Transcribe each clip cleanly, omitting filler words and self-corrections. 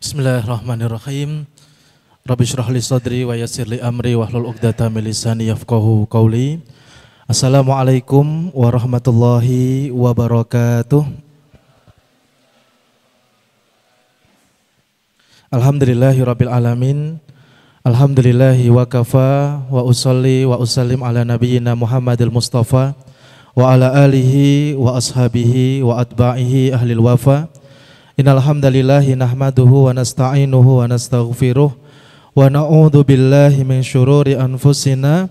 Bismillahirrahmanirrahim. Rabbi shrah li sadri wa yassir li amri wahlul 'uqdatam min lisani yafqahu qawli. Assalamualaikum warahmatullahi wabarakatuh. Alhamdulillahirabbil alamin. Alhamdulillahi wa kafa wa usolli wa usallim ala nabiyyina Muhammadil Mustafa wa ala alihi wa ashabihi wa atba'ihi ahlil wafa. Innal hamdalillahi nahmaduhu wa nasta'inuhu wa nastaghfiruh wa na'udzu billahi min syururi anfusina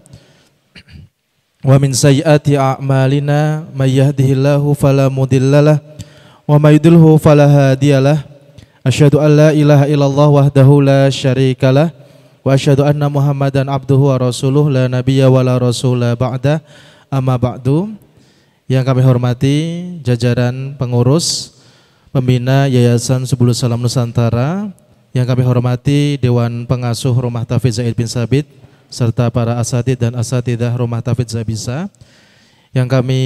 wa min sayyiati a'malina may yahdihillahu fala mudhillalah wa may yudhlilhu fala hadiyalah. Asyhadu an la ilaha illallah wahdahu la syarikalah wa asyhadu anna Muhammadan abduhu wa rasuluh la nabiyya wa la rasula ba'da. Amma ba'du. Yang kami hormati jajaran pengurus Pembina Yayasan Subulus Salam Nusantara, yang kami hormati Dewan Pengasuh Rumah Tahfidz Zaid bin Sabit serta para asatidz dan asatidzah Rumah Tahfidz Zabisa, yang kami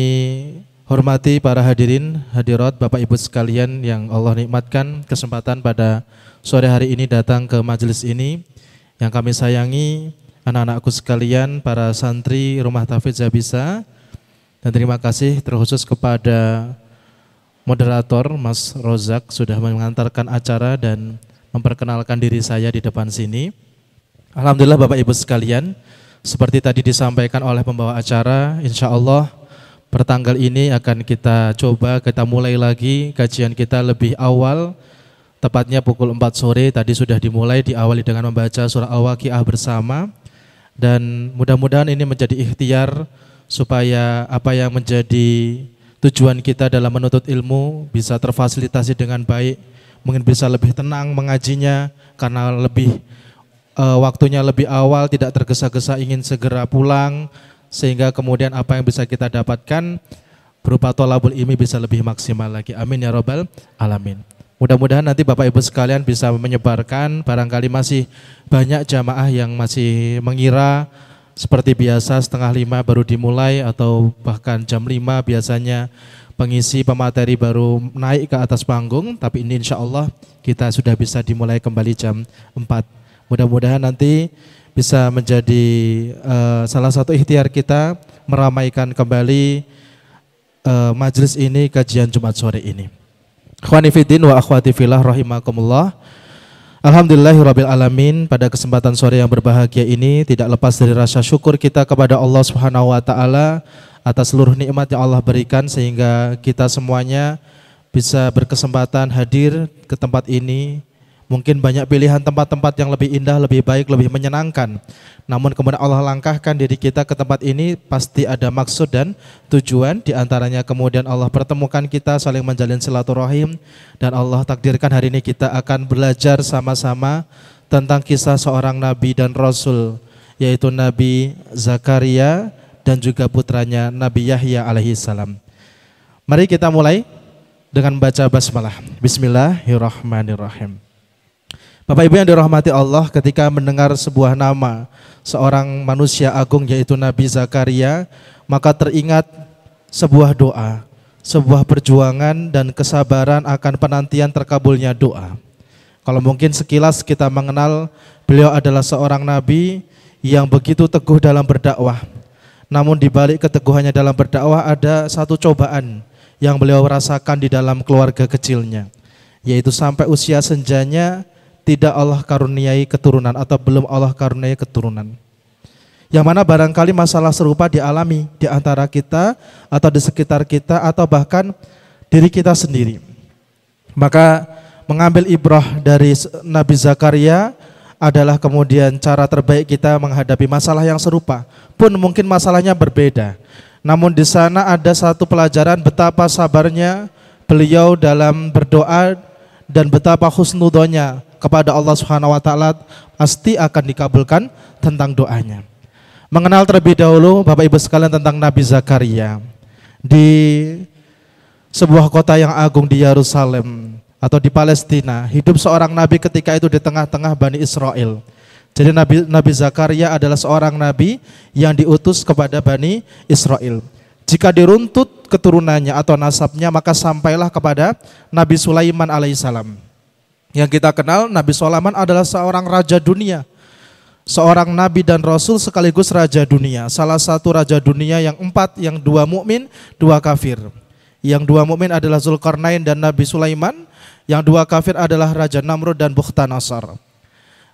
hormati para hadirin hadirat Bapak Ibu sekalian yang Allah nikmatkan kesempatan pada sore hari ini datang ke majelis ini, yang kami sayangi anak-anakku sekalian para santri Rumah Tahfidz Zabisa, dan terima kasih terkhusus kepada moderator Mas Rozak sudah mengantarkan acara dan memperkenalkan diri saya di depan sini. Alhamdulillah Bapak Ibu sekalian, seperti tadi disampaikan oleh pembawa acara, insya Allah pertanggal ini akan kita mulai lagi kajian kita lebih awal, tepatnya pukul 4 sore. Tadi sudah dimulai, diawali dengan membaca surah Al-Waqiah bersama, dan mudah-mudahan ini menjadi ikhtiar supaya apa yang menjadi tujuan kita dalam menuntut ilmu bisa terfasilitasi dengan baik, mungkin bisa lebih tenang mengajinya karena waktunya lebih awal, tidak tergesa-gesa ingin segera pulang, sehingga kemudian apa yang bisa kita dapatkan berupa thalabul ilmi bisa lebih maksimal lagi. Amin ya rabbal alamin. Mudah-mudahan nanti Bapak Ibu sekalian bisa menyebarkan, barangkali masih banyak jamaah yang masih mengira seperti biasa 4:30 baru dimulai, atau bahkan jam 5 biasanya pengisi pemateri baru naik ke atas panggung, tapi ini insya Allah kita sudah bisa dimulai kembali jam 4. Mudah-mudahan nanti bisa menjadi salah satu ikhtiar kita meramaikan kembali majelis ini, kajian Jumat sore ini. Ikhwani fiddin wa akhwati fillah rahimakumullah. Alhamdulillahirabbil alamin. Pada kesempatan sore yang berbahagia ini tidak lepas dari rasa syukur kita kepada Allah Subhanahu wa taala atas seluruh nikmat yang Allah berikan sehingga kita semuanya bisa berkesempatan hadir ke tempat ini. Mungkin banyak pilihan tempat-tempat yang lebih indah, lebih baik, lebih menyenangkan. Namun kemudian Allah langkahkan diri kita ke tempat ini pasti ada maksud dan tujuan. Di antaranya kemudian Allah pertemukan kita saling menjalin silaturahim, dan Allah takdirkan hari ini kita akan belajar sama-sama tentang kisah seorang nabi dan rasul, yaitu Nabi Zakaria dan juga putranya Nabi Yahya alaihi salam. Mari kita mulai dengan membaca basmalah. Bismillahirrahmanirrahim. Bapak Ibu yang dirahmati Allah, ketika mendengar sebuah nama seorang manusia agung yaitu Nabi Zakaria, maka teringat sebuah doa, sebuah perjuangan dan kesabaran akan penantian terkabulnya doa. Kalau mungkin sekilas kita mengenal, beliau adalah seorang nabi yang begitu teguh dalam berdakwah. Namun di balik keteguhannya dalam berdakwah ada satu cobaan yang beliau rasakan di dalam keluarga kecilnya, yaitu sampai usia senjanya tidak Allah karuniai keturunan, atau belum Allah karuniai keturunan. Yang mana barangkali masalah serupa dialami di antara kita atau di sekitar kita atau bahkan diri kita sendiri. Maka mengambil ibrah dari Nabi Zakaria adalah kemudian cara terbaik kita menghadapi masalah yang serupa, pun mungkin masalahnya berbeda. Namun di sana ada satu pelajaran betapa sabarnya beliau dalam berdoa dan betapa husnudzonya kepada Allah Subhanahu wa taala pasti akan dikabulkan tentang doanya. Mengenal terlebih dahulu Bapak Ibu sekalian tentang Nabi Zakaria. Di sebuah kota yang agung di Yerusalem atau di Palestina, hidup seorang nabi ketika itu di tengah-tengah Bani Israel. Jadi Nabi Zakaria adalah seorang nabi yang diutus kepada Bani Israel. Jika diruntut keturunannya atau nasabnya, maka sampailah kepada Nabi Sulaiman alaihissalam. Yang kita kenal Nabi Sulaiman adalah seorang raja dunia, seorang nabi dan rasul sekaligus raja dunia. Salah satu raja dunia yang 4, yang 2 mukmin, 2 kafir. Yang 2 mukmin adalah Zulkarnain dan Nabi Sulaiman, yang 2 kafir adalah Raja Namrud dan Bukhtanasar.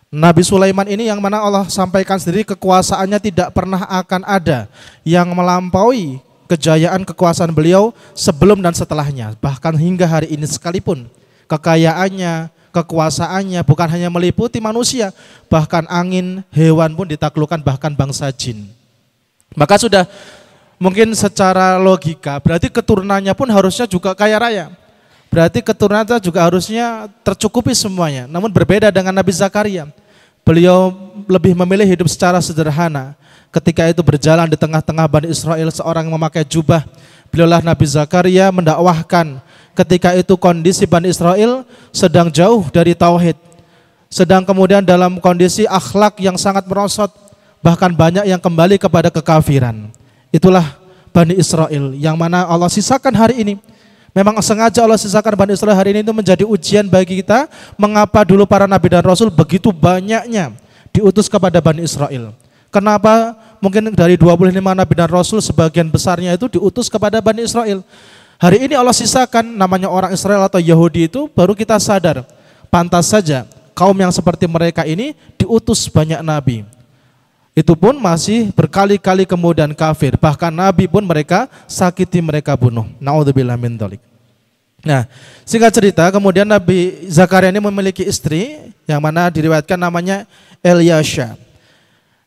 Nabi Sulaiman ini yang mana Allah sampaikan sendiri kekuasaannya tidak pernah akan ada yang melampaui kejayaan kekuasaan beliau sebelum dan setelahnya. Bahkan hingga hari ini sekalipun kekayaannya, kekuasaannya bukan hanya meliputi manusia, bahkan angin, hewan pun ditaklukkan, bahkan bangsa jin. Maka sudah mungkin secara logika berarti keturunannya pun harusnya juga kaya raya. Berarti keturunannya juga harusnya tercukupi semuanya. Namun berbeda dengan Nabi Zakaria. Beliau lebih memilih hidup secara sederhana. Ketika itu berjalan di tengah-tengah Bani Israel, seorang yang memakai jubah. Beliaulah Nabi Zakaria mendakwahkan. Ketika itu kondisi Bani Israel sedang jauh dari tauhid. Sedang kemudian dalam kondisi akhlak yang sangat merosot. Bahkan banyak yang kembali kepada kekafiran. Itulah Bani Israel yang mana Allah sisakan hari ini. Memang sengaja Allah sisakan Bani Israel hari ini itu menjadi ujian bagi kita. Mengapa dulu para nabi dan rasul begitu banyaknya diutus kepada Bani Israel? Kenapa mungkin dari 25 nabi dan rasul sebagian besarnya itu diutus kepada Bani Israel? Hari ini Allah sisakan namanya orang Israel atau Yahudi itu, baru kita sadar pantas saja kaum yang seperti mereka ini diutus banyak nabi. Itu pun masih berkali-kali kemudian kafir. Bahkan nabi pun mereka sakiti, mereka bunuh. Na'udzubillah min dzalik. Nah, singkat cerita, kemudian Nabi Zakaria ini memiliki istri yang mana diriwayatkan namanya Elyasha.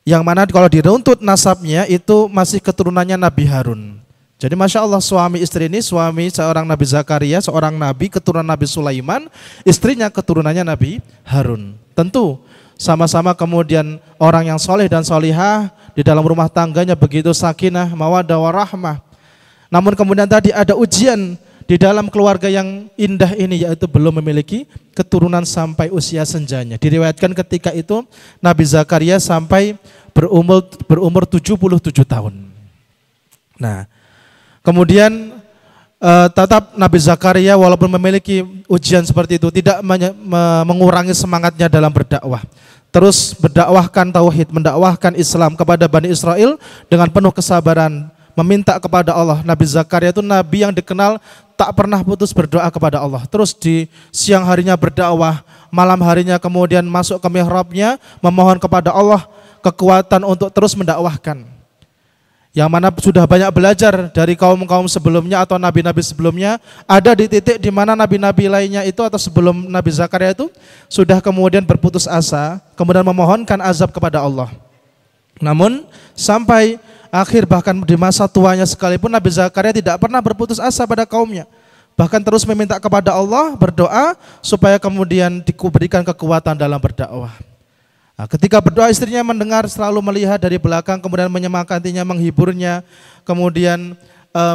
Yang mana kalau diruntut nasabnya itu masih keturunannya Nabi Harun. Jadi Masya Allah, suami istri ini, suami seorang Nabi Zakaria, seorang nabi keturunan Nabi Sulaiman, istrinya keturunannya Nabi Harun. Tentu sama-sama kemudian orang yang soleh dan solihah, di dalam rumah tangganya begitu sakinah, mawaddah warahmah. Namun kemudian tadi ada ujian di dalam keluarga yang indah ini, yaitu belum memiliki keturunan sampai usia senjanya. Diriwayatkan ketika itu Nabi Zakaria sampai berumur 77 tahun. Nah, kemudian tetap Nabi Zakaria walaupun memiliki ujian seperti itu tidak mengurangi semangatnya dalam berdakwah. Terus berdakwahkan tauhid, mendakwahkan Islam kepada Bani Israel dengan penuh kesabaran, meminta kepada Allah. Nabi Zakaria itu nabi yang dikenal tak pernah putus berdoa kepada Allah. Terus di siang harinya berdakwah, malam harinya kemudian masuk ke mihrabnya memohon kepada Allah kekuatan untuk terus mendakwahkan. Yang mana sudah banyak belajar dari kaum-kaum sebelumnya atau nabi-nabi sebelumnya, ada di titik di mana nabi-nabi lainnya itu atau sebelum Nabi Zakaria itu sudah kemudian berputus asa, kemudian memohonkan azab kepada Allah. Namun sampai akhir bahkan di masa tuanya sekalipun Nabi Zakaria tidak pernah berputus asa pada kaumnya. Bahkan terus meminta kepada Allah, berdoa supaya kemudian diberikan kekuatan dalam berdakwah. Nah, ketika berdoa istrinya mendengar, selalu melihat dari belakang, kemudian menyemangatinya, menghiburnya, kemudian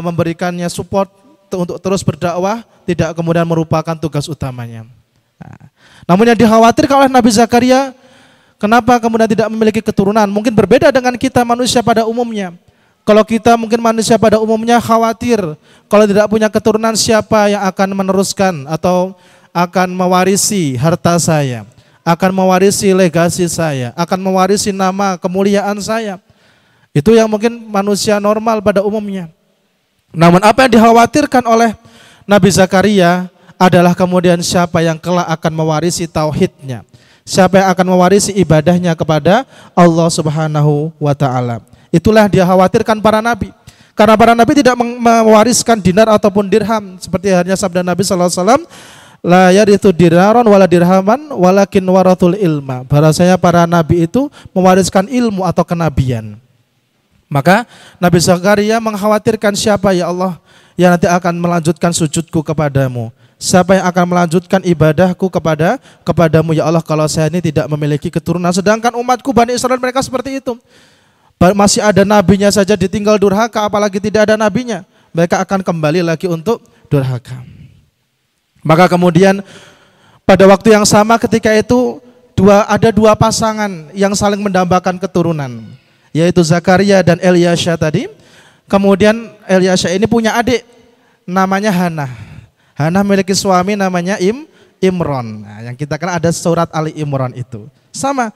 memberikannya support untuk terus berdakwah, tidak kemudian merupakan tugas utamanya. Nah, namun yang dikhawatirkan oleh Nabi Zakaria, kenapa kemudian tidak memiliki keturunan? Mungkin berbeda dengan kita manusia pada umumnya. Kalau kita mungkin manusia pada umumnya khawatir, kalau tidak punya keturunan siapa yang akan meneruskan atau akan mewarisi harta saya, akan mewarisi legasi saya, akan mewarisi nama kemuliaan saya. Itu yang mungkin manusia normal pada umumnya. Namun apa yang dikhawatirkan oleh Nabi Zakaria adalah kemudian siapa yang kelak akan mewarisi tauhidnya, siapa yang akan mewarisi ibadahnya kepada Allah Subhanahu wa ta'ala. Itulah dia khawatirkan para nabi. Karena para nabi tidak mewariskan dinar ataupun dirham, seperti halnya sabda Nabi SAW, la yarithu dinaron wala dirhaman walakin warathul ilma. Bahasanya para nabi itu mewariskan ilmu atau kenabian. Maka Nabi Zakaria mengkhawatirkan siapa ya Allah yang nanti akan melanjutkan sujudku kepadamu, siapa yang akan melanjutkan ibadahku kepadamu ya Allah kalau saya ini tidak memiliki keturunan. Sedangkan umatku Bani Israel mereka seperti itu. Masih ada nabinya saja ditinggal durhaka, apalagi tidak ada nabinya, mereka akan kembali lagi untuk durhaka. Maka kemudian pada waktu yang sama ketika itu ada dua pasangan yang saling mendambakan keturunan, yaitu Zakaria dan Elyasha tadi. Kemudian Elyasha ini punya adik namanya Hannah. Hannah memiliki suami namanya Imran. Nah, yang kita kenal ada surat Ali Imran itu. Sama,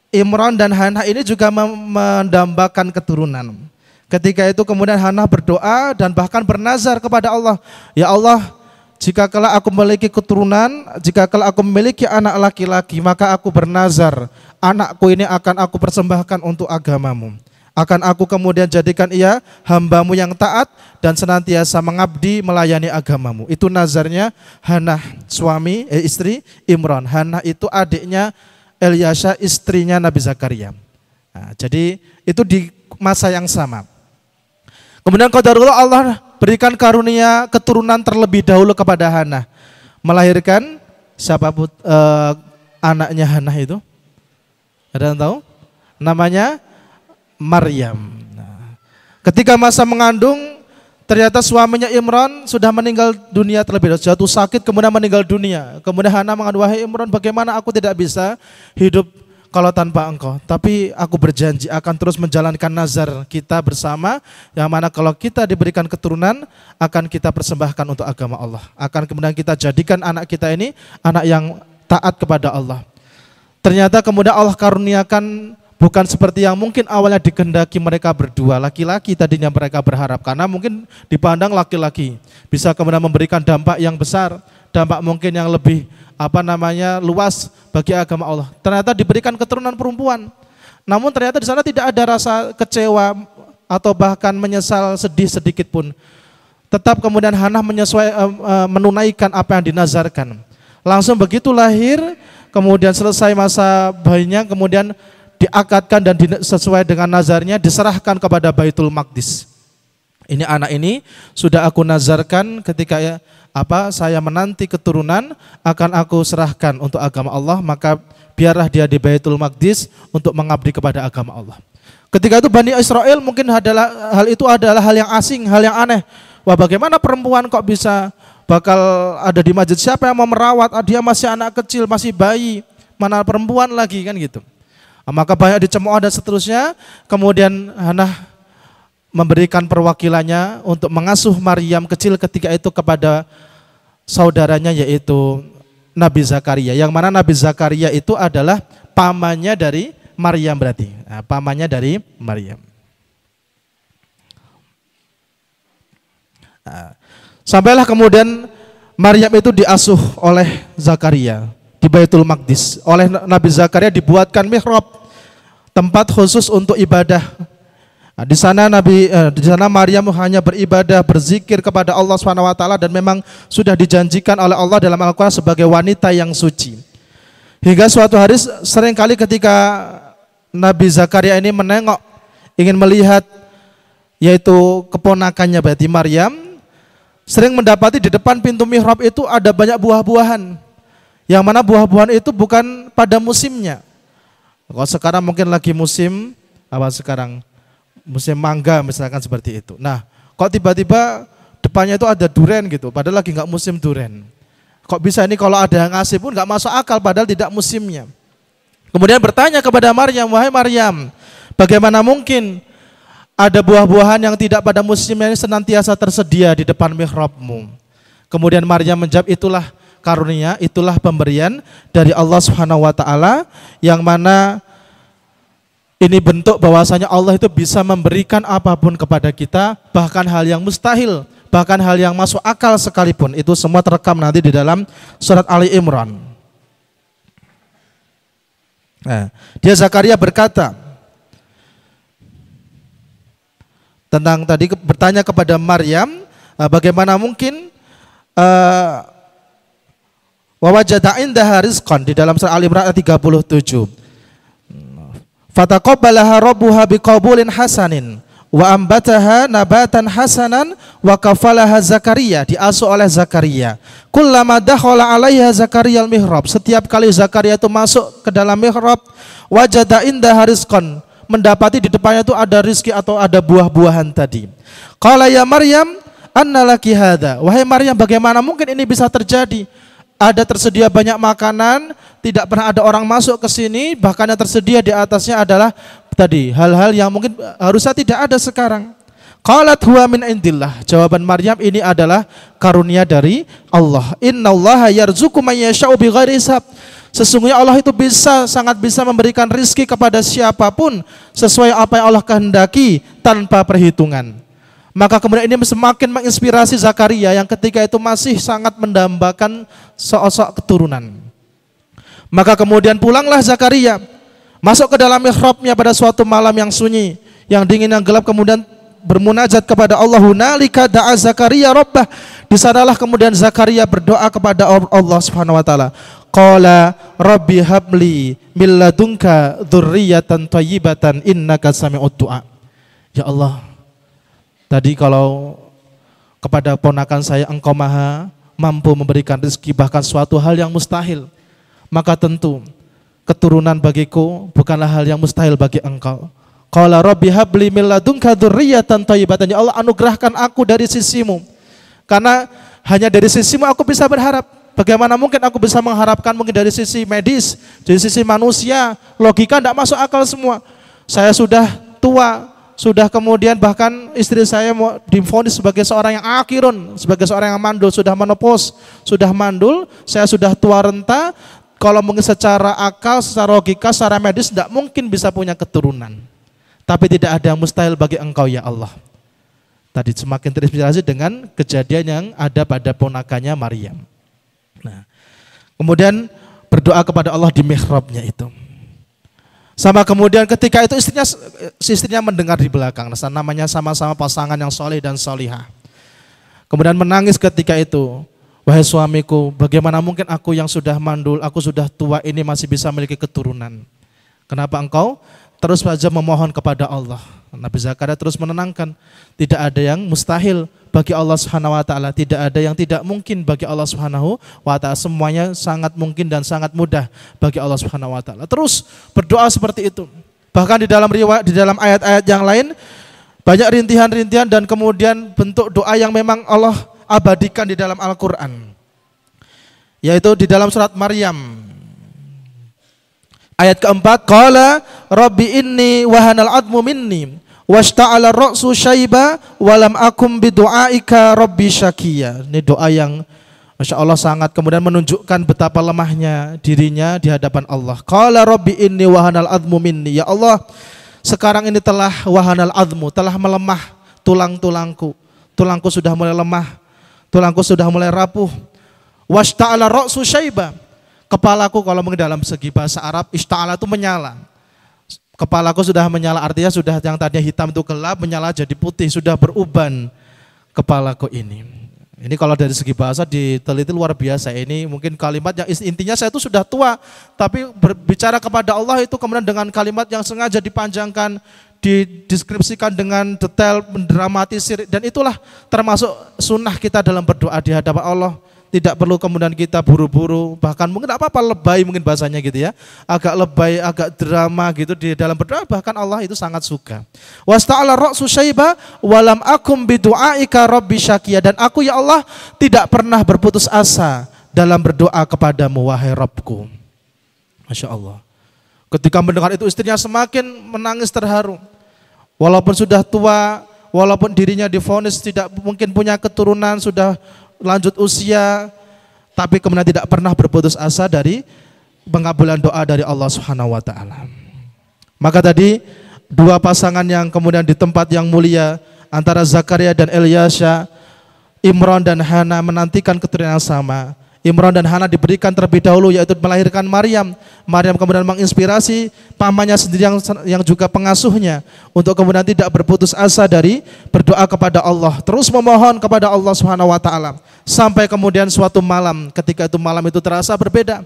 Imran dan Hannah ini juga mendambakan keturunan. Ketika itu kemudian Hannah berdoa dan bahkan bernazar kepada Allah, ya Allah, jika kelak aku memiliki keturunan, jika kelak aku memiliki anak laki-laki, maka aku bernazar, anakku ini akan aku persembahkan untuk agamamu. Akan aku kemudian jadikan ia hambamu yang taat dan senantiasa mengabdi melayani agamamu. Itu nazarnya Hannah, istri Imran. Hannah itu adiknya Elyasha, istrinya Nabi Zakaria. Nah, jadi itu di masa yang sama. Kemudian qadarullah, Allah berikan karunia keturunan terlebih dahulu kepada Hannah. Melahirkan siapa anaknya Hannah itu? Ada yang tahu? Namanya Maryam. Nah, ketika masa mengandung, ternyata suaminya Imran sudah meninggal dunia terlebih dahulu, jatuh sakit kemudian meninggal dunia. Kemudian Hannah mengadu, wahai Imran, bagaimana aku tidak bisa hidup kalau tanpa engkau, tapi aku berjanji akan terus menjalankan nazar kita bersama, yang mana kalau kita diberikan keturunan akan kita persembahkan untuk agama Allah, akan kemudian kita jadikan anak kita ini anak yang taat kepada Allah. Ternyata kemudian Allah karuniakan bukan seperti yang mungkin awalnya dikehendaki mereka berdua, laki-laki tadinya mereka berharap, karena mungkin dipandang laki-laki bisa kemudian memberikan dampak yang besar, dampak mungkin yang lebih luas bagi agama Allah. Ternyata diberikan keturunan perempuan. Namun ternyata di sana tidak ada rasa kecewa atau bahkan menyesal sedih sedikit pun. Tetap kemudian Hannah menunaikan apa yang dinazarkan. Langsung begitu lahir, kemudian selesai masa bayinya, kemudian diakadkan dan sesuai dengan nazarnya diserahkan kepada Baitul Maqdis. Ini anak ini sudah aku nazarkan ketika saya menanti keturunan akan aku serahkan untuk agama Allah, maka biarlah dia di Baitul Maqdis untuk mengabdi kepada agama Allah. Ketika itu Bani Israel mungkin hal itu adalah hal yang asing, hal yang aneh. Wah, bagaimana perempuan kok bisa bakal ada di masjid, siapa yang mau merawat, dia masih anak kecil, masih bayi, mana perempuan lagi kan gitu. Maka banyak dicemooh dan seterusnya. Kemudian Hannah memberikan perwakilannya untuk mengasuh Maryam kecil ketika itu kepada saudaranya, yaitu Nabi Zakaria. Yang mana Nabi Zakaria itu adalah pamannya dari Maryam berarti. Nah, pamannya dari Maryam. Nah, sampailah kemudian Maryam itu diasuh oleh Zakaria di Baitul Maqdis. Oleh Nabi Zakaria dibuatkan mihrab, tempat khusus untuk ibadah. Nah, di sana Maryam hanya beribadah, berzikir kepada Allah SWT, dan memang sudah dijanjikan oleh Allah dalam Al-Quran sebagai wanita yang suci. Hingga suatu hari seringkali ketika Nabi Zakaria ini menengok, ingin melihat yaitu keponakannya berarti Maryam, sering mendapati di depan pintu mihrab itu ada banyak buah-buahan. Yang mana buah-buahan itu bukan pada musimnya. Kalau sekarang mungkin lagi musim musim mangga misalkan seperti itu. Nah, kok tiba-tiba depannya itu ada duren gitu, padahal lagi nggak musim duren. Kok bisa ini, kalau ada yang ngasih pun nggak masuk akal padahal tidak musimnya. Kemudian bertanya kepada Maryam, wahai Maryam, bagaimana mungkin ada buah-buahan yang tidak pada musimnya ini senantiasa tersedia di depan mihrabmu? Kemudian Maryam menjawab, itulah karunia, itulah pemberian dari Allah Subhanahu wa taala, yang mana ini bentuk bahwasanya Allah itu bisa memberikan apapun kepada kita, bahkan hal yang mustahil, bahkan hal yang masuk akal sekalipun. Itu semua terekam nanti di dalam surat Ali Imran. Nah, dia Zakaria berkata tentang tadi, bertanya kepada Maryam, bagaimana mungkin wa wajada indaha rizqan, di dalam surah Al-Imran ayat 37. Fataqabbalaha rabbuha biqabulin hasanin wa ambataha nabatan hasanan wa kafalaha Zakaria, diasuh oleh Zakaria. Kullama dakhala 'alaiha Zakaria al-mihrab, setiap kali Zakaria itu masuk ke dalam mihrab, wajada indaha rizqan, mendapati di depannya itu ada rizki atau ada buah-buahan tadi. Qala ya Maryam anna laki hadza, wahai Maryam, bagaimana mungkin ini bisa terjadi? Ada tersedia banyak makanan, tidak pernah ada orang masuk ke sini, bahkan yang tersedia di atasnya adalah tadi hal-hal yang mungkin harusnya tidak ada sekarang. Qalat huwa min indillah. Jawaban Maryam, ini adalah karunia dari Allah. Innallaha yarzuqu man yasha'u bighairi hisab. Sesungguhnya Allah itu sangat bisa memberikan rizki kepada siapapun sesuai apa yang Allah kehendaki tanpa perhitungan. Maka kemudian ini semakin menginspirasi Zakaria yang ketika itu masih sangat mendambakan sosok keturunan. Maka kemudian pulanglah Zakaria, masuk ke dalam mihrabnya pada suatu malam yang sunyi, yang dingin, yang gelap, kemudian bermunajat kepada Allah. Hunalika da'a Zakaria rabbah. Di sanalah kemudian Zakaria berdoa kepada Allah Subhanahu wa taala. Qala rabbi habli min ladunka dzurriyyatan thayyibatan innaka sami'ud du'a. Ya Allah, tadi kalau kepada ponakan saya Engkau Maha mampu memberikan rezeki, bahkan suatu hal yang mustahil, maka tentu keturunan bagiku bukanlah hal yang mustahil bagi Engkau. Qala rabbi habli min ladunka dzurriyyatan thayyibatan. Ya Allah, anugerahkan aku dari sisimu, karena hanya dari sisimu aku bisa berharap. Bagaimana mungkin aku bisa mengharapkan mungkin dari sisi medis, dari sisi manusia, logika tidak masuk akal semua. Saya sudah tua, sudah kemudian bahkan istri saya mau divonis sebagai seorang yang akhirun, sebagai seorang yang mandul, sudah menopause, sudah mandul, saya sudah tua renta. Kalau mungkin secara akal, secara logika, secara medis tidak mungkin bisa punya keturunan. Tapi tidak ada yang mustahil bagi Engkau ya Allah. Tadi semakin terinspirasi dengan kejadian yang ada pada ponakannya Maryam. Nah, kemudian berdoa kepada Allah di mihrabnya itu. Sama kemudian ketika itu istrinya mendengar di belakang. Namanya sama-sama pasangan yang soleh dan solihah. Kemudian menangis ketika itu. Wahai suamiku, bagaimana mungkin aku yang sudah mandul, aku sudah tua ini masih bisa memiliki keturunan? Kenapa engkau terus saja memohon kepada Allah? Nabi Zakaria terus menenangkan, tidak ada yang mustahil bagi Allah Subhanahu wa taala, tidak ada yang tidak mungkin bagi Allah Subhanahu wa taala, semuanya sangat mungkin dan sangat mudah bagi Allah Subhanahu wa taala. Terus berdoa seperti itu. Bahkan di dalam riwayat, di dalam ayat-ayat yang lain banyak rintihan-rintihan dan kemudian bentuk doa yang memang Allah abadikan di dalam Al-Qur'an. Yaitu di dalam surat Maryam. Ayat keempat, qala rabbi inni wahanal admu minni washta'ala ra'su syaiba walam akum bidu'aika rabbi syakiya. Ini doa yang Masya Allah sangat kemudian menunjukkan betapa lemahnya dirinya di hadapan Allah. Qala rabbi inni wahanal admu minni. Ya Allah, sekarang ini telah wahanal admu, telah melemah tulang-tulangku. Tulangku sudah mulai lemah, tulangku sudah mulai rapuh. Washta'ala ra'su syaiba. Kepalaku kalau mungkin dalam segi bahasa Arab, ishta'ala itu menyala. Kepalaku sudah menyala, artinya sudah yang tadinya hitam itu gelap, menyala jadi putih, sudah beruban kepalaku ini. Ini kalau dari segi bahasa diteliti luar biasa. Ini mungkin kalimat yang intinya saya itu sudah tua, tapi berbicara kepada Allah itu kemudian dengan kalimat yang sengaja dipanjangkan, dideskripsikan dengan detail, mendramatisir, dan itulah termasuk sunnah kita dalam berdoa di hadapan Allah. Tidak perlu kemudian kita buru-buru, bahkan mungkin apa-apa lebay mungkin bahasanya gitu ya. Agak lebay, agak drama gitu di dalam berdoa, bahkan Allah itu sangat suka. Wasta'ala ra'su syaiba walam akum bidu'aika rabbi syakiya. Dan aku ya Allah tidak pernah berputus asa dalam berdoa kepadamu wahai Rabbku. Masya Allah. Ketika mendengar itu istrinya semakin menangis terharu. Walaupun sudah tua, walaupun dirinya divonis tidak mungkin punya keturunan, sudah lanjut usia, tapi kemudian tidak pernah berputus asa dari pengabulan doa dari Allah Subhanahu wa taala. Maka tadi dua pasangan yang kemudian di tempat yang mulia antara Zakaria dan Ilyasya, Imran dan Hana menantikan keturunan yang sama. Imran dan Hana diberikan terlebih dahulu yaitu melahirkan Maryam. Maryam kemudian menginspirasi pamannya sendiri yang juga pengasuhnya untuk kemudian tidak berputus asa dari berdoa kepada Allah, terus memohon kepada Allah Subhanahu wa taala. Sampai kemudian suatu malam, ketika itu malam itu terasa berbeda.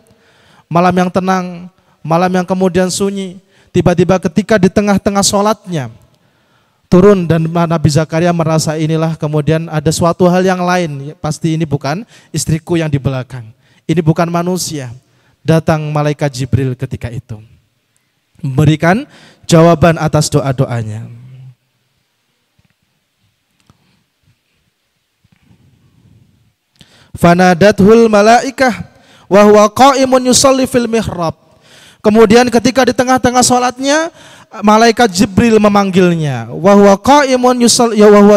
Malam yang tenang, malam yang kemudian sunyi. Tiba-tiba ketika di tengah-tengah sholatnya turun dan Nabi Zakaria merasa inilah kemudian ada suatu hal yang lain. Pasti ini bukan istriku yang di belakang. Ini bukan manusia. Datang malaikat Jibril ketika itu, memberikan jawaban atas doa-doanya. Fanadathul malaikah wa huwa qa'imun yusalli fil mihrab. Kemudian ketika di tengah-tengah sholatnya malaikat Jibril memanggilnya, wa huwa qa'imun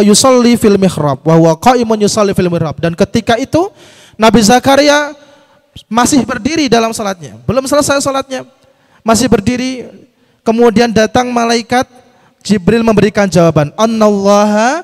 yusalli fil mihrab, wa huwa qa'imun yusalli fil mihrab. Dan ketika itu Nabi Zakaria masih berdiri dalam salatnya, belum selesai salatnya, masih berdiri. Kemudian datang malaikat Jibril memberikan jawaban, annallaha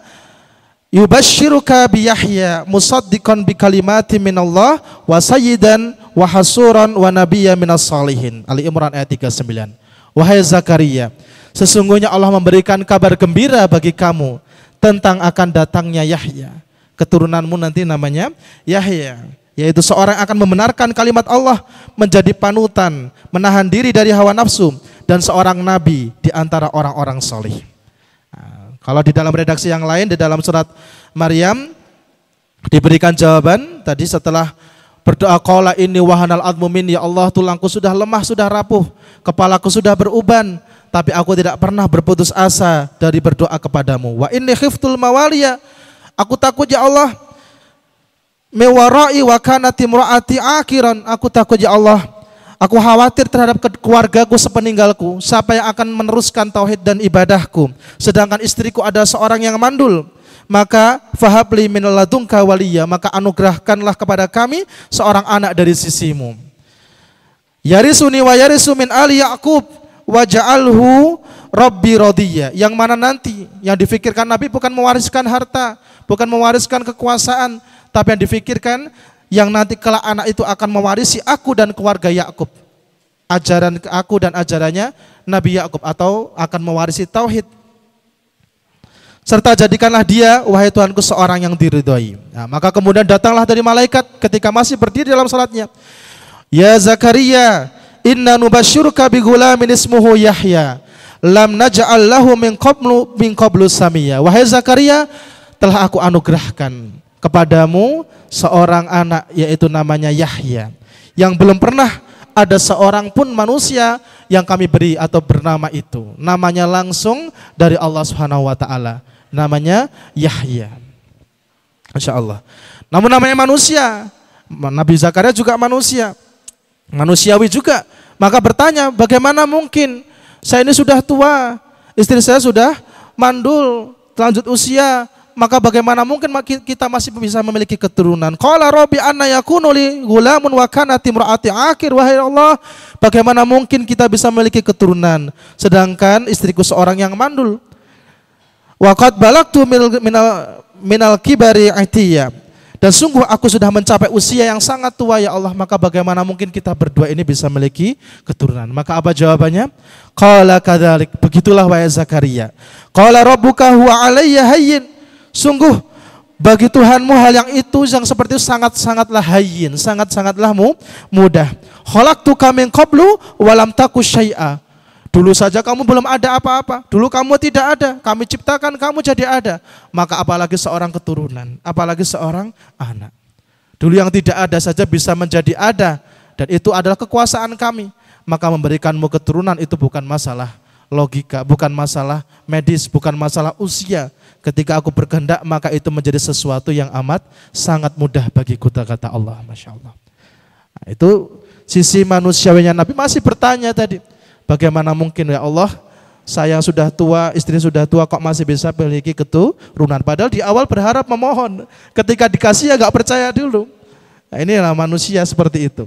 yubashshiruka bi Yahya musaddiqan bi kalimati minallah wa sayyidan wa hasuran wa nabiyyan minas salihin. Ali Imran ayat 39. Wahai Zakaria, sesungguhnya Allah memberikan kabar gembira bagi kamu tentang akan datangnya Yahya. Keturunanmu nanti namanya Yahya, yaitu seorang akan membenarkan kalimat Allah, menjadi panutan, menahan diri dari hawa nafsu, dan seorang nabi di antara orang-orang saleh. Nah, kalau di dalam redaksi yang lain, di dalam surat Maryam diberikan jawaban tadi setelah berdoa, qala inni wahanal admu minni, ya Allah, tulangku sudah lemah, sudah rapuh, kepalaku sudah beruban, tapi aku tidak pernah berputus asa dari berdoa kepadamu. Wa inni khiftul mawaliya, aku takut ya Allah, mewarai wa kanat imraati akhiran, aku takut ya Allah, aku khawatir terhadap keluargaku sepeninggalku, siapa yang akan meneruskan tauhid dan ibadahku, sedangkan istriku ada seorang yang mandul. Maka fahabli min ladunka waliya, maka anugerahkanlah kepada kami seorang anak dari sisimu. Yarisuni wa yarisu min ali Yaqub waja'alhu rabbi radiyya, yang mana nanti yang difikirkan Nabi bukan mewariskan harta, bukan mewariskan kekuasaan, tapi yang difikirkan yang nanti kelak anak itu akan mewarisi aku dan keluarga Yakub, ajaran aku dan ajarannya Nabi Yakub, atau akan mewarisi tauhid. Serta jadikanlah dia, wahai Tuhanku, seorang yang diridhoi. Nah, maka kemudian datanglah dari malaikat ketika masih berdiri dalam salatnya, ya Zakaria, inna nubasyiruka bi ghulamin ismuhu Yahya, lam naj'al lahu min qablu samiyya. Wahai Zakaria, telah aku anugerahkan kepadamu seorang anak, yaitu namanya Yahya, yang belum pernah ada seorang pun manusia yang kami beri atau bernama itu. Namanya langsung dari Allah Subhanahu wa taala. Namanya Yahya. Masya Allah. Namun namanya manusia. Nabi Zakaria juga manusia, manusiawi juga. Maka bertanya, bagaimana mungkin saya ini sudah tua, istri saya sudah mandul, lanjut usia, maka bagaimana mungkin kita masih bisa memiliki keturunan? Qala rabbi anna yakunu li ghulamun wa kanat imraati aqir. Wahai Allah, bagaimana mungkin kita bisa memiliki keturunan sedangkan istriku seorang yang mandul? Wa qad balagtu minal kibari atiyya, dan sungguh aku sudah mencapai usia yang sangat tua ya Allah, maka bagaimana mungkin kita berdua ini bisa memiliki keturunan? Maka apa jawabannya? Qala kadzalik, begitulah wahai Zakaria. Qala rabbuka huwa alayya hayyin, sungguh bagi Tuhanmu hal yang itu yang seperti itu sangat-sangatlah hayyin, sangat-sangatlah mudah. Khalaqtuka min qablu wa lam taku syai'a, dulu saja kamu belum ada apa-apa, dulu kamu tidak ada, kami ciptakan kamu jadi ada, maka apalagi seorang keturunan, apalagi seorang anak. Dulu yang tidak ada saja bisa menjadi ada, dan itu adalah kekuasaan kami. Maka memberikanmu keturunan itu bukan masalah logika, bukan masalah medis, bukan masalah usia. Ketika aku berkehendak, maka itu menjadi sesuatu yang amat sangat mudah bagiku, kata Allah. Masya Allah. Nah, itu sisi manusiawinya Nabi masih bertanya tadi, bagaimana mungkin ya Allah, saya sudah tua, istri sudah tua, kok masih bisa memiliki keturunan? Padahal di awal berharap, memohon, ketika dikasih ya gak percaya dulu. Nah, inilah manusia seperti itu.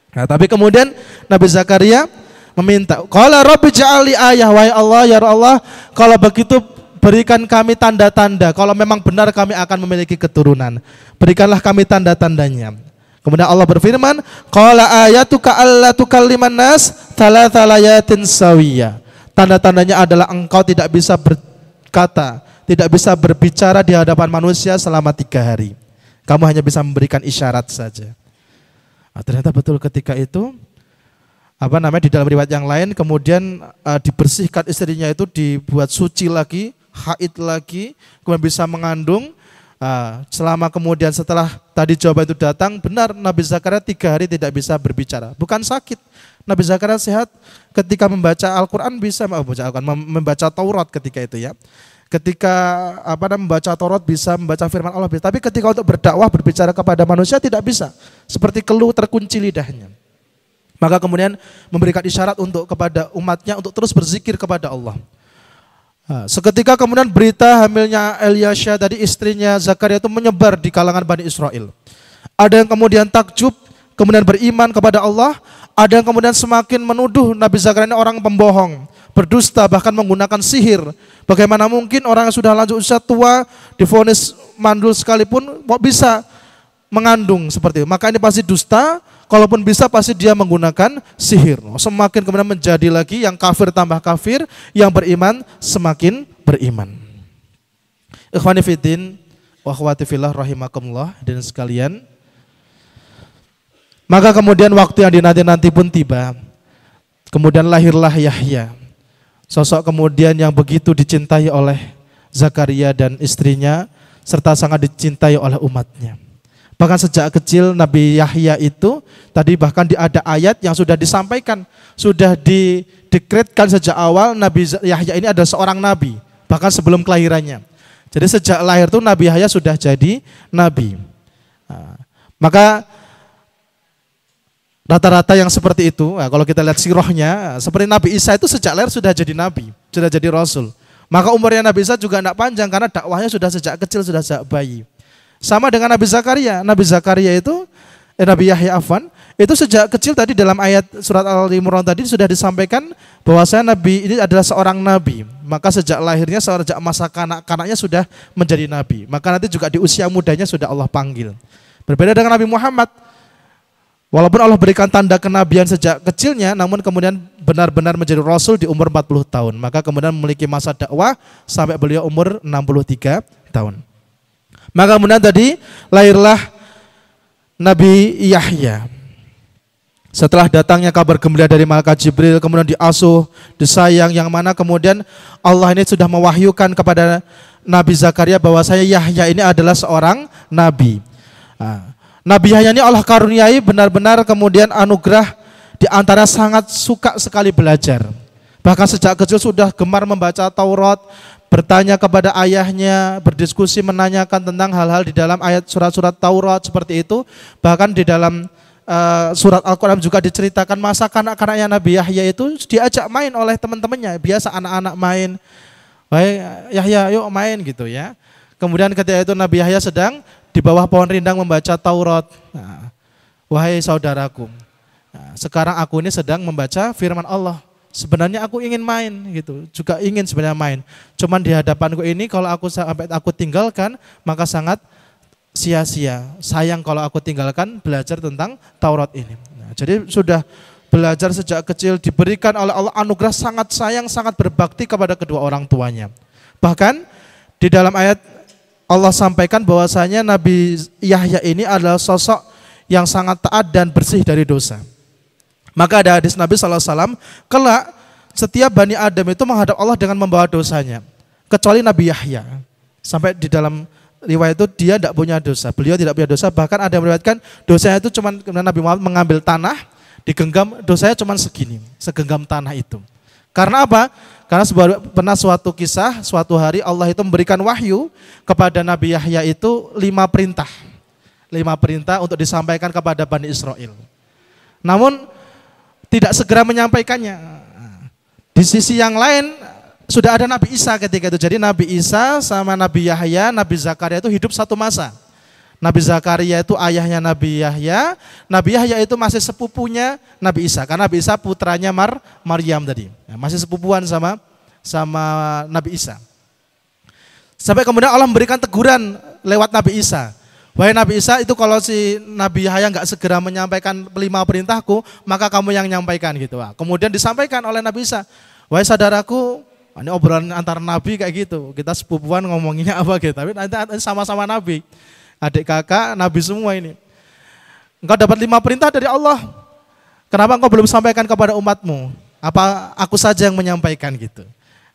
Nah, tapi kemudian Nabi Zakaria meminta, qala rabbi ja'ali ayah, wahai Allah, ya Allah, kalau begitu berikan kami tanda-tanda, kalau memang benar kami akan memiliki keturunan, berikanlah kami tanda-tandanya. Kemudian Allah berfirman, qala ayatuka alla tukalliman nas thalatha layatin sawiyya, tanda-tandanya adalah engkau tidak bisa berkata, tidak bisa berbicara di hadapan manusia selama 3 hari. Kamu hanya bisa memberikan isyarat saja. Nah, ternyata betul ketika itu di dalam riwayat yang lain kemudian dibersihkan istrinya itu, dibuat suci lagi, haid lagi, kemudian bisa mengandung. Selama kemudian setelah tadi jawaban itu datang, benar Nabi Zakaria 3 hari tidak bisa berbicara, bukan sakit. Nabi Zakaria sehat ketika membaca Al-Quran, bisa membaca Taurat ketika itu ya. Ketika membaca Taurat bisa, membaca firman Allah bisa. Tapi ketika untuk berdakwah, berbicara kepada manusia tidak bisa, seperti keluh terkunci lidahnya. Maka kemudian memberikan isyarat untuk kepada umatnya untuk terus berzikir kepada Allah. Seketika kemudian berita hamilnya Elyasha tadi, istrinya Zakaria, itu menyebar di kalangan Bani Israel. Ada yang kemudian takjub, kemudian beriman kepada Allah. Ada yang kemudian semakin menuduh Nabi Zakaria ini orang pembohong, berdusta, bahkan menggunakan sihir. Bagaimana mungkin orang yang sudah lanjut usia tua, divonis mandul sekalipun, kok bisa mengandung seperti itu? Maka ini pasti dusta. Kalaupun bisa pasti dia menggunakan sihir. Semakin kemudian menjadi lagi yang kafir tambah kafir, yang beriman semakin beriman. Ikhwani fiddin wa akhwati fillah rahimakumullah dan sekalian. Maka kemudian waktu yang dinanti-nanti pun tiba. Kemudian lahirlah Yahya. Sosok kemudian yang begitu dicintai oleh Zakaria dan istrinya, serta sangat dicintai oleh umatnya. Bahkan sejak kecil Nabi Yahya itu tadi bahkan ada ayat yang sudah disampaikan, sudah didekretkan sejak awal Nabi Yahya ini adalah seorang nabi, bahkan sebelum kelahirannya. Jadi sejak lahir itu Nabi Yahya sudah jadi nabi. Maka rata-rata yang seperti itu, kalau kita lihat sirahnya, seperti Nabi Isa itu sejak lahir sudah jadi nabi, sudah jadi rasul. Maka umurnya Nabi Isa juga tidak panjang karena dakwahnya sudah sejak kecil, sudah sejak bayi. Sama dengan Nabi Zakaria. Nabi Zakaria itu, Nabi Yahya afwan, itu sejak kecil tadi dalam ayat surat Al-Imran tadi sudah disampaikan bahwasanya Nabi ini adalah seorang nabi. Maka sejak lahirnya, sejak masa kanak-kanaknya sudah menjadi nabi. Maka nanti juga di usia mudanya sudah Allah panggil. Berbeda dengan Nabi Muhammad. Walaupun Allah berikan tanda kenabian sejak kecilnya, namun kemudian benar-benar menjadi rasul di umur 40 tahun. Maka kemudian memiliki masa dakwah sampai beliau umur 63 tahun. Maka kemudian tadi lahirlah Nabi Yahya. Setelah datangnya kabar gembira dari malaikat Jibril, kemudian diasuh, disayang, yang mana kemudian Allah ini sudah mewahyukan kepada Nabi Zakaria bahwa Yahya ini adalah seorang nabi. Nabi Yahya ini Allah karuniai benar-benar kemudian anugerah, di antara sangat suka sekali belajar. Bahkan sejak kecil sudah gemar membaca Taurat, bertanya kepada ayahnya, berdiskusi menanyakan tentang hal-hal di dalam ayat surat-surat Taurat seperti itu. Bahkan di dalam surat Al-Quran juga diceritakan masa kanak-kanaknya Nabi Yahya itu diajak main oleh teman-temannya. Biasa anak-anak main, "Wahai Yahya, yuk main," gitu ya. Kemudian ketika itu Nabi Yahya sedang di bawah pohon rindang membaca Taurat. "Wahai saudaraku, sekarang aku ini sedang membaca firman Allah. Sebenarnya aku ingin main," gitu. Juga ingin sebenarnya main. Cuman di hadapanku ini kalau sampai aku tinggalkan, maka sangat sia-sia. Sayang kalau aku tinggalkan belajar tentang Taurat ini. Jadi sudah belajar sejak kecil, diberikan oleh Allah anugerah sangat sayang, sangat berbakti kepada kedua orang tuanya. Bahkan di dalam ayat Allah sampaikan bahwasanya Nabi Yahya ini adalah sosok yang sangat taat dan bersih dari dosa. Maka ada hadis Nabi SAW, kelak setiap Bani Adam itu menghadap Allah dengan membawa dosanya, kecuali Nabi Yahya. Sampai di dalam riwayat itu dia tidak punya dosa, beliau tidak punya dosa. Bahkan ada yang meriwayatkan dosanya itu cuma Nabi Muhammad mengambil tanah, digenggam, dosanya cuma segini, segenggam tanah itu. Karena apa? Karena pernah suatu kisah, suatu hari Allah itu memberikan wahyu kepada Nabi Yahya itu 5 perintah. 5 perintah untuk disampaikan kepada Bani Israel. Namun tidak segera menyampaikannya. Di sisi yang lain sudah ada Nabi Isa ketika itu. Jadi Nabi Isa sama Nabi Yahya, Nabi Zakaria itu hidup satu masa. Nabi Zakaria itu ayahnya Nabi Yahya. Nabi Yahya itu masih sepupunya Nabi Isa. Karena Nabi Isa putranya Maryam tadi. Masih sepupuan sama Nabi Isa. Sampai kemudian Allah memberikan teguran lewat Nabi Isa. "Wahai Nabi Isa, itu kalau si Nabi Yahya enggak segera menyampaikan 5 perintahku, maka kamu yang nyampaikan," gitu. Kemudian disampaikan oleh Nabi Isa, "Wahai saudaraku," ini obrolan antar nabi kayak gitu. Kita sepupuan ngomonginnya apa gitu, tapi nanti sama-sama nabi. Adik kakak nabi semua ini. "Engkau dapat 5 perintah dari Allah. Kenapa engkau belum sampaikan kepada umatmu? Apa aku saja yang menyampaikan?" gitu.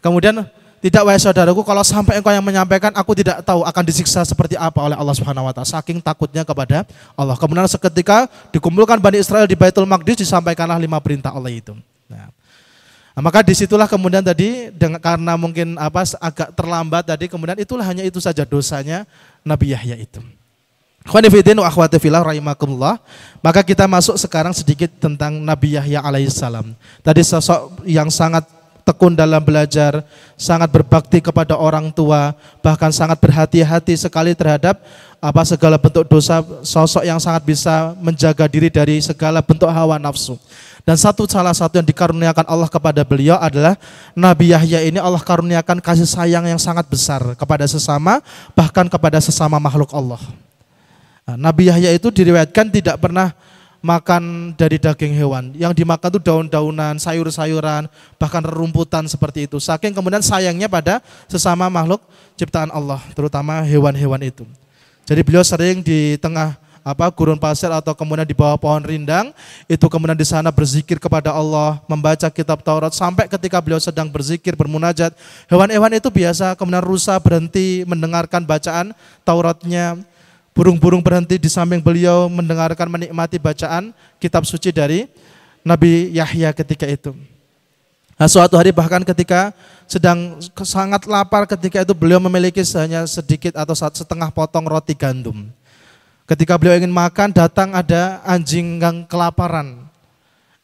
Kemudian, "Tidak, wahai saudaraku, kalau sampai engkau yang menyampaikan, aku tidak tahu akan disiksa seperti apa oleh Allah Subhanahu wa taala." Saking takutnya kepada Allah. Kemudian seketika dikumpulkan Bani Israel di Baitul Maqdis, disampaikanlah 5 perintah Allah itu. Maka disitulah kemudian tadi karena mungkin agak terlambat tadi, kemudian itulah hanya itu saja dosanya Nabi Yahya itu. Ikhwani fillah wa akhwati fillah rahimakumullah. Maka kita masuk sekarang sedikit tentang Nabi Yahya alaihissalam. Tadi sosok yang sangat tekun dalam belajar, sangat berbakti kepada orang tua, bahkan sangat berhati-hati sekali terhadap segala bentuk dosa, sosok yang sangat bisa menjaga diri dari segala bentuk hawa nafsu. Dan salah satu yang dikaruniakan Allah kepada beliau adalah Nabi Yahya ini Allah karuniakan kasih sayang yang sangat besar kepada sesama, bahkan kepada sesama makhluk Allah. Nabi Yahya itu diriwayatkan tidak pernah makan dari daging hewan. Yang dimakan itu daun-daunan, sayur-sayuran, bahkan rerumputan seperti itu. Saking kemudian sayangnya pada sesama makhluk ciptaan Allah, terutama hewan-hewan itu. Jadi beliau sering di tengah gurun pasir atau kemudian di bawah pohon rindang, itu kemudian di sana berzikir kepada Allah, membaca kitab Taurat, sampai ketika beliau sedang berzikir, bermunajat, hewan-hewan itu biasa kemudian rusa berhenti mendengarkan bacaan Tauratnya. Burung-burung berhenti di samping beliau mendengarkan, menikmati bacaan kitab suci dari Nabi Yahya ketika itu. Nah, suatu hari bahkan ketika sedang sangat lapar, ketika itu beliau memiliki hanya sedikit atau setengah potong roti gandum. Ketika beliau ingin makan, datang ada anjing yang kelaparan.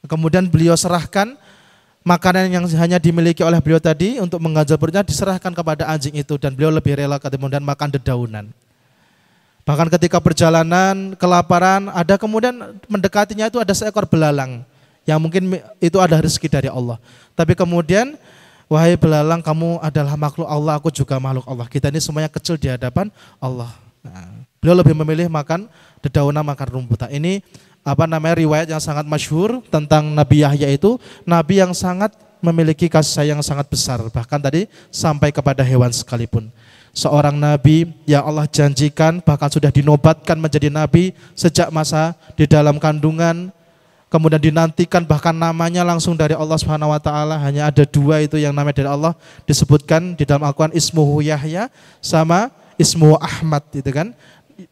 Kemudian beliau serahkan makanan yang hanya dimiliki oleh beliau tadi untuk mengganjal perutnya, diserahkan kepada anjing itu, dan beliau lebih rela kemudian makan dedaunan. Bahkan ketika perjalanan kelaparan, ada kemudian mendekatinya itu ada seekor belalang yang mungkin itu ada rezeki dari Allah. Tapi kemudian, wahai belalang, kamu adalah makhluk Allah, aku juga makhluk Allah. Kita ini semuanya kecil di hadapan Allah. Nah, beliau lebih memilih makan dedaunan, makan rumputan. Ini riwayat yang sangat masyhur tentang Nabi Yahya itu, nabi yang sangat memiliki kasih sayang yang sangat besar, bahkan tadi sampai kepada hewan sekalipun. Seorang nabi yang Allah janjikan, bahkan sudah dinobatkan menjadi nabi sejak masa di dalam kandungan, kemudian dinantikan, bahkan namanya langsung dari Allah Subhanahu wa taala. Hanya ada dua itu yang namanya dari Allah disebutkan di dalam Al-Qur'an, ismuhu Yahya sama ismuhu Ahmad, itu kan.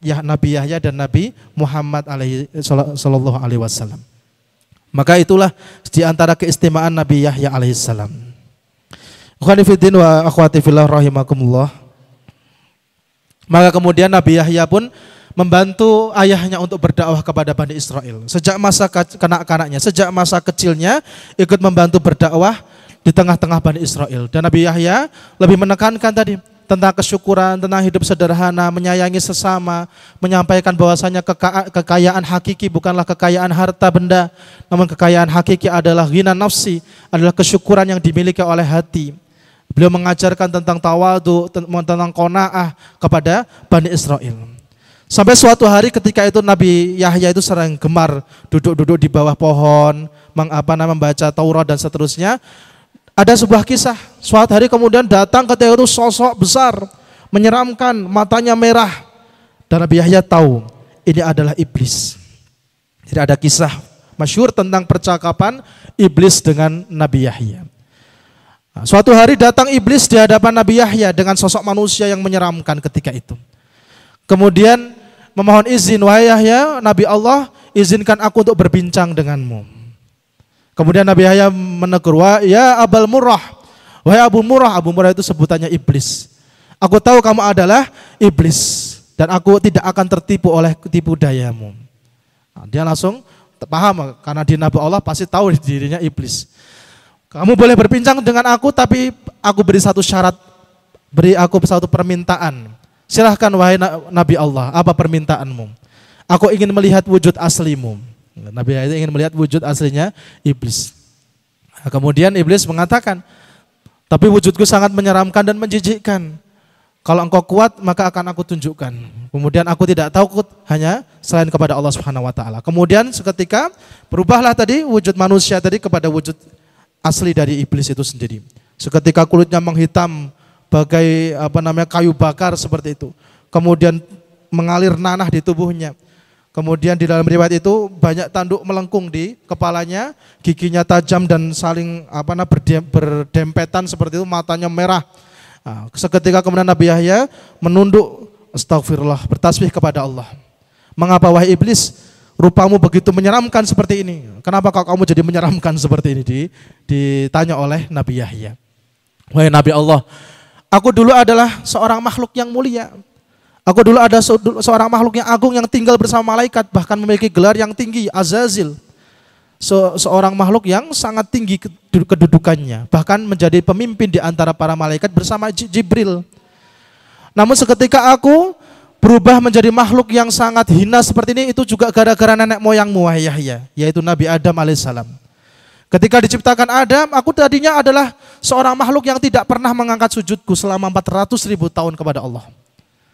Ya, Nabi Yahya dan Nabi Muhammad sallallahu alaihi wasallam. Maka itulah di antara keistimewaan Nabi Yahya alaihissalam. Ikhwani fiddin wa akhwati fillah rahimakumullah. Maka kemudian Nabi Yahya pun membantu ayahnya untuk berdakwah kepada Bani Israel. Sejak masa kanak-kanaknya, sejak masa kecilnya ikut membantu berdakwah di tengah-tengah Bani Israel. Dan Nabi Yahya lebih menekankan tadi tentang kesyukuran, tentang hidup sederhana, menyayangi sesama, menyampaikan bahwasanya kekayaan hakiki bukanlah kekayaan harta benda, namun kekayaan hakiki adalah ghina nafsi, adalah kesyukuran yang dimiliki oleh hati. Beliau mengajarkan tentang tawadu, tentang qanaah kepada Bani Israel. Sampai suatu hari ketika itu Nabi Yahya itu sering gemar duduk-duduk di bawah pohon, membaca Taurat dan seterusnya. Ada sebuah kisah, suatu hari kemudian datang ketika itu sosok besar, menyeramkan, matanya merah. Dan Nabi Yahya tahu ini adalah iblis. Jadi ada kisah masyhur tentang percakapan iblis dengan Nabi Yahya. Suatu hari datang iblis di hadapan Nabi Yahya dengan sosok manusia yang menyeramkan ketika itu. Kemudian memohon izin, wahai Yahya, Nabi Allah, izinkan aku untuk berbincang denganmu. Kemudian Nabi Yahya menegur, ya Abul Murrah, wahai Abu Murrah. Abu Murrah itu sebutannya iblis. Aku tahu kamu adalah iblis dan aku tidak akan tertipu oleh tipu dayamu. Nah, dia langsung paham karena dia Nabi Allah pasti tahu dirinya iblis. Kamu boleh berbincang dengan aku, tapi aku beri satu syarat, beri aku satu permintaan. Silahkan wahai Nabi Allah, apa permintaanmu? Aku ingin melihat wujud aslimu. Nabi Yahya ingin melihat wujud aslinya iblis. Nah, kemudian iblis mengatakan, tapi wujudku sangat menyeramkan dan menjijikkan. Kalau engkau kuat maka akan aku tunjukkan. Kemudian aku tidak takut hanya selain kepada Allah Subhanahu wa taala. Kemudian seketika berubahlah tadi wujud manusia tadi kepada wujud asli dari iblis itu sendiri. Seketika kulitnya menghitam bagai kayu bakar seperti itu. Kemudian mengalir nanah di tubuhnya. Kemudian di dalam riwayat itu banyak tanduk melengkung di kepalanya, giginya tajam dan saling berdempetan seperti itu, matanya merah. Nah, seketika kemudian Nabi Yahya menunduk, astagfirullah, bertasbih kepada Allah. Mengapa wahai iblis, rupamu begitu menyeramkan seperti ini? Kenapa kamu jadi menyeramkan seperti ini? Ditanya oleh Nabi Yahya. Wahai Nabi Allah, aku dulu adalah seorang makhluk yang mulia. Aku dulu ada seorang makhluk yang agung yang tinggal bersama malaikat, bahkan memiliki gelar yang tinggi, Azazil. Seorang makhluk yang sangat tinggi kedudukannya, bahkan menjadi pemimpin di antara para malaikat bersama Jibril. Namun seketika aku berubah menjadi makhluk yang sangat hina seperti ini, itu juga gara-gara nenek moyangmu wahai Yahya, yaitu Nabi Adam alaihissalam. Ketika diciptakan Adam, aku tadinya adalah seorang makhluk yang tidak pernah mengangkat sujudku selama 400.000 tahun kepada Allah.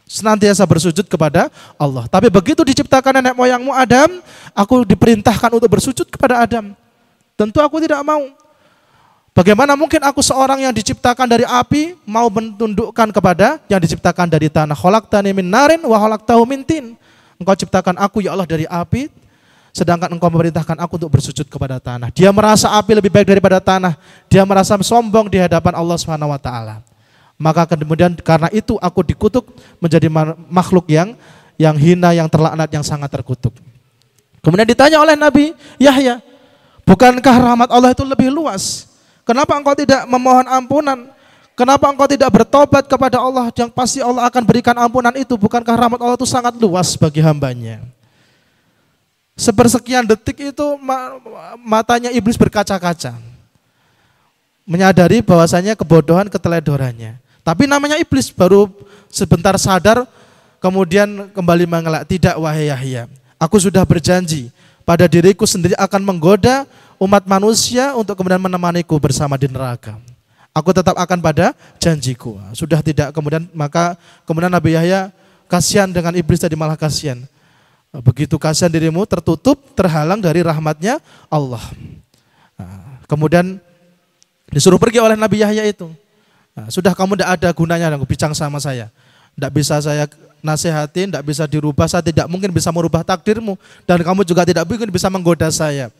Senantiasa bersujud kepada Allah. Tapi begitu diciptakan nenek moyangmu Adam, aku diperintahkan untuk bersujud kepada Adam. Tentu aku tidak mau. Bagaimana mungkin aku seorang yang diciptakan dari api mau menundukkan kepada yang diciptakan dari tanah? Khalaqtani min narin wa khalaqtahu min tin. Engkau ciptakan aku ya Allah dari api, sedangkan engkau memerintahkan aku untuk bersujud kepada tanah. Dia merasa api lebih baik daripada tanah. Dia merasa sombong di hadapan Allah Subhanahu wa taala. Maka kemudian karena itu aku dikutuk menjadi makhluk yang hina, yang terlaknat, yang sangat terkutuk. Kemudian ditanya oleh Nabi Yahya, bukankah rahmat Allah itu lebih luas? Kenapa engkau tidak memohon ampunan? Kenapa engkau tidak bertobat kepada Allah? Yang pasti Allah akan berikan ampunan itu. Bukankah rahmat Allah itu sangat luas bagi hambanya? Sepersekian detik itu matanya iblis berkaca-kaca, menyadari bahwasanya kebodohan, keteledorannya. Tapi namanya iblis, baru sebentar sadar, kemudian kembali mengelak. Tidak wahai Yahya, aku sudah berjanji pada diriku sendiri akan menggoda umat manusia untuk kemudian menemaniku bersama di neraka. Aku tetap akan pada janjiku. Sudah tidak kemudian, maka kemudian Nabi Yahya kasihan dengan iblis tadi, malah kasihan. Begitu kasihan dirimu tertutup, terhalang dari rahmatnya Allah. Kemudian disuruh pergi oleh Nabi Yahya itu. Sudah kamu tidak ada gunanya bincang sama saya. Tidak bisa saya nasihatin, tidak bisa dirubah, saya tidak mungkin bisa merubah takdirmu. Dan kamu juga tidak mungkin bisa menggoda saya.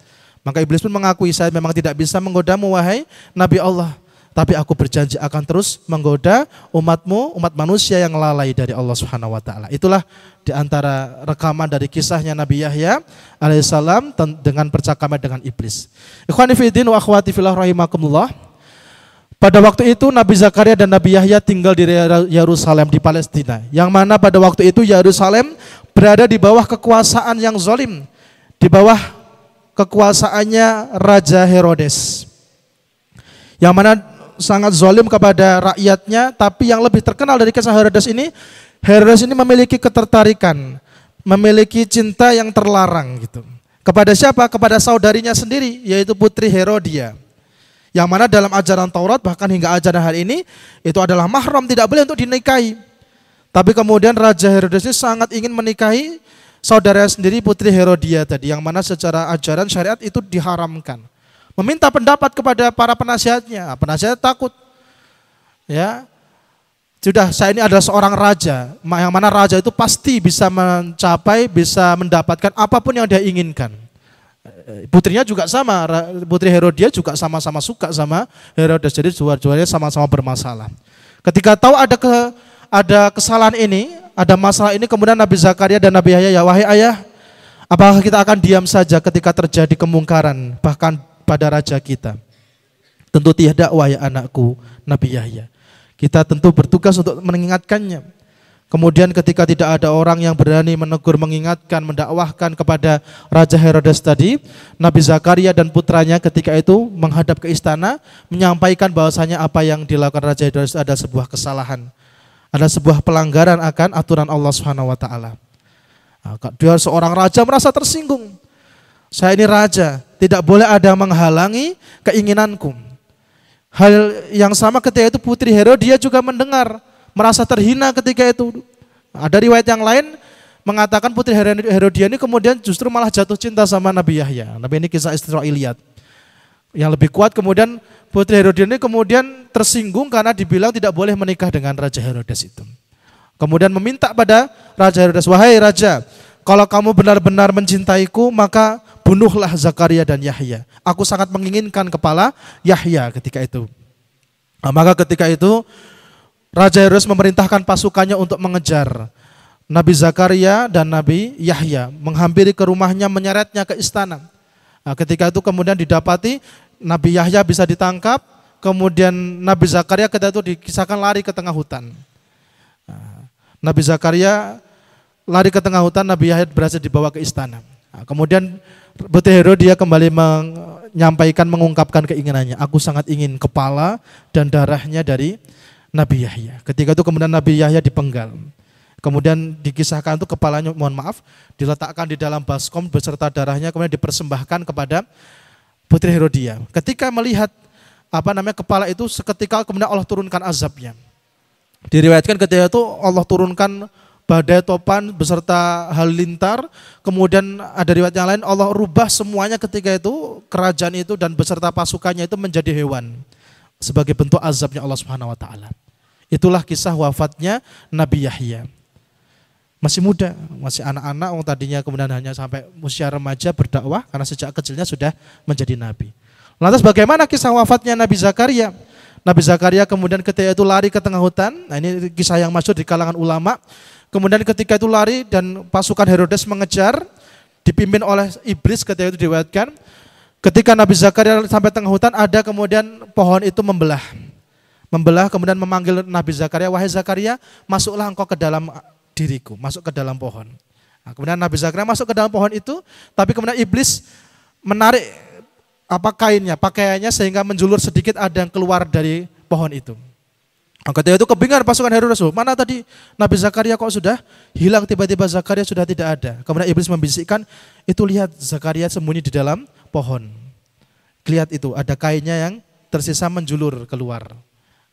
Maka iblis pun mengakui, saya memang tidak bisa menggodamu wahai Nabi Allah. Tapi aku berjanji akan terus menggoda umatmu, umat manusia yang lalai dari Allah Subhanahu wa taala. Itulah di antara rekaman dari kisahnya Nabi Yahya alaihissalam dengan percakapan dengan iblis. Ikhwani fiddin wa akhwati fillah rahimakumullah. Pada waktu itu Nabi Zakaria dan Nabi Yahya tinggal di Yerusalem di Palestina. Yang mana pada waktu itu Yerusalem berada di bawah kekuasaan yang zalim, di bawah kekuasaannya Raja Herodes, yang mana sangat zalim kepada rakyatnya. Tapi yang lebih terkenal dari kisah Herodes ini memiliki ketertarikan, memiliki cinta yang terlarang gitu. Kepada siapa? Kepada saudarinya sendiri, yaitu putri Herodia. Yang mana dalam ajaran Taurat, bahkan hingga ajaran hari ini, itu adalah mahram, tidak boleh untuk dinikahi. Tapi kemudian Raja Herodes ini sangat ingin menikahi saudara sendiri, putri Herodia tadi, yang mana secara ajaran syariat itu diharamkan. Meminta pendapat kepada para penasihatnya, penasihat takut. Ya, sudah, saya ini adalah seorang raja, yang mana raja itu pasti bisa mencapai, bisa mendapatkan apapun yang dia inginkan. Putrinya juga sama, putri Herodia juga sama-sama suka sama Herodes, jadi dua-duanya sama-sama bermasalah. Ketika tahu ada kesalahan ini, ada masalah ini, kemudian Nabi Zakaria dan Nabi Yahya, wahai ayah, apakah kita akan diam saja ketika terjadi kemungkaran bahkan pada raja kita? Tentu tidak wahai anakku Nabi Yahya. Kita tentu bertugas untuk mengingatkannya. Kemudian ketika tidak ada orang yang berani menegur, mengingatkan, mendakwahkan kepada Raja Herodes tadi, Nabi Zakaria dan putranya ketika itu menghadap ke istana, menyampaikan bahwasanya apa yang dilakukan Raja Herodes ada sebuah kesalahan, ada sebuah pelanggaran akan aturan Allah Subhanahu wa taala. Dia seorang raja merasa tersinggung. Saya ini raja, tidak boleh ada menghalangi keinginanku. Hal yang sama ketika itu putri Herodia juga mendengar, merasa terhina ketika itu. Ada riwayat yang lain mengatakan putri Herodia ini kemudian justru malah jatuh cinta sama Nabi Yahya. Nabi ini kisah Israiliyat. Yang lebih kuat, kemudian putri Herodia ini kemudian tersinggung karena dibilang tidak boleh menikah dengan Raja Herodes itu. Kemudian meminta pada Raja Herodes, wahai Raja, kalau kamu benar-benar mencintaiku, maka bunuhlah Zakaria dan Yahya. Aku sangat menginginkan kepala Yahya ketika itu. Maka ketika itu Raja Herodes memerintahkan pasukannya untuk mengejar Nabi Zakaria dan Nabi Yahya, menghampiri ke rumahnya, menyeretnya ke istana. Ketika itu kemudian didapati Nabi Yahya bisa ditangkap, kemudian Nabi Zakaria ketika itu dikisahkan lari ke tengah hutan. Nabi Zakaria lari ke tengah hutan, Nabi Yahya berhasil dibawa ke istana. Nah, kemudian Putri Herodia kembali menyampaikan, mengungkapkan keinginannya. Aku sangat ingin kepala dan darahnya dari Nabi Yahya. Ketika itu kemudian Nabi Yahya dipenggal. Kemudian dikisahkan itu kepalanya, mohon maaf, diletakkan di dalam baskom beserta darahnya, kemudian dipersembahkan kepada Putri Herodia. Ketika melihat kepala itu, seketika kemudian Allah turunkan azabnya. Diriwayatkan ketika itu Allah turunkan badai topan beserta halilintar, kemudian ada riwayat yang lain Allah rubah semuanya ketika itu, kerajaan itu dan beserta pasukannya itu menjadi hewan sebagai bentuk azabnya Allah Subhanahu wa taala. Itulah kisah wafatnya Nabi Yahya. Masih muda, masih anak-anak, yang tadinya kemudian hanya sampai usia remaja berdakwah karena sejak kecilnya sudah menjadi nabi. Lantas bagaimana kisah wafatnya Nabi Zakaria? Nabi Zakaria kemudian ketika itu lari ke tengah hutan. Nah, ini kisah yang masyhur di kalangan ulama. Kemudian ketika itu lari dan pasukan Herodes mengejar, dipimpin oleh iblis ketika itu diriwayatkan. Ketika Nabi Zakaria sampai tengah hutan, ada kemudian pohon itu membelah. Membelah kemudian memanggil Nabi Zakaria, wahai Zakaria, masuklah engkau ke dalam diriku, masuk ke dalam pohon. Nah, kemudian Nabi Zakaria masuk ke dalam pohon itu, tapi kemudian iblis menarik kainnya, pakaiannya sehingga menjulur sedikit, ada yang keluar dari pohon itu. Ketika itu kebingungan pasukan Herodes, mana tadi Nabi Zakaria kok sudah hilang, tiba-tiba Zakaria sudah tidak ada. Kemudian iblis membisikkan, itu lihat Zakaria sembunyi di dalam pohon. Lihat itu, ada kainnya yang tersisa menjulur keluar.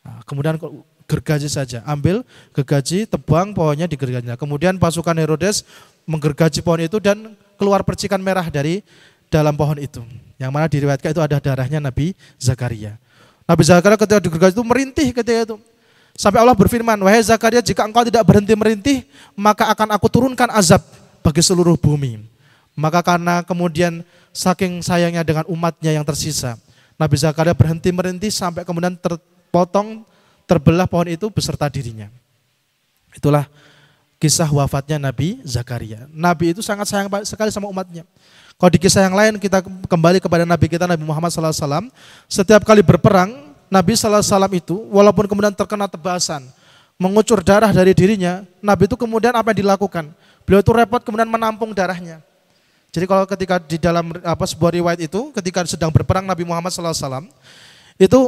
Nah, kemudian gergaji saja, ambil gergaji, tebang pohonnya di gergajinya. Kemudian pasukan Herodes menggergaji pohon itu dan keluar percikan merah dari dalam pohon itu. Yang mana diriwayatkan itu ada darahnya Nabi Zakaria. Nabi Zakaria ketika digergaji itu merintih ketika itu. Sampai Allah berfirman, wahai Zakaria, jika engkau tidak berhenti merintih, maka akan aku turunkan azab bagi seluruh bumi. Maka karena kemudian saking sayangnya dengan umatnya yang tersisa, Nabi Zakaria berhenti merintih sampai kemudian terbelah pohon itu beserta dirinya. Itulah kisah wafatnya Nabi Zakaria. Nabi itu sangat sayang sekali sama umatnya. Kalau di kisah yang lain kita kembali kepada Nabi kita Nabi Muhammad SAW, setiap kali berperang, Nabi SAW itu walaupun kemudian terkena tebasan, mengucur darah dari dirinya, Nabi itu kemudian apa yang dilakukan? Beliau itu repot kemudian menampung darahnya. Jadi kalau ketika di dalam sebuah riwayat itu, ketika sedang berperang Nabi Muhammad SAW, itu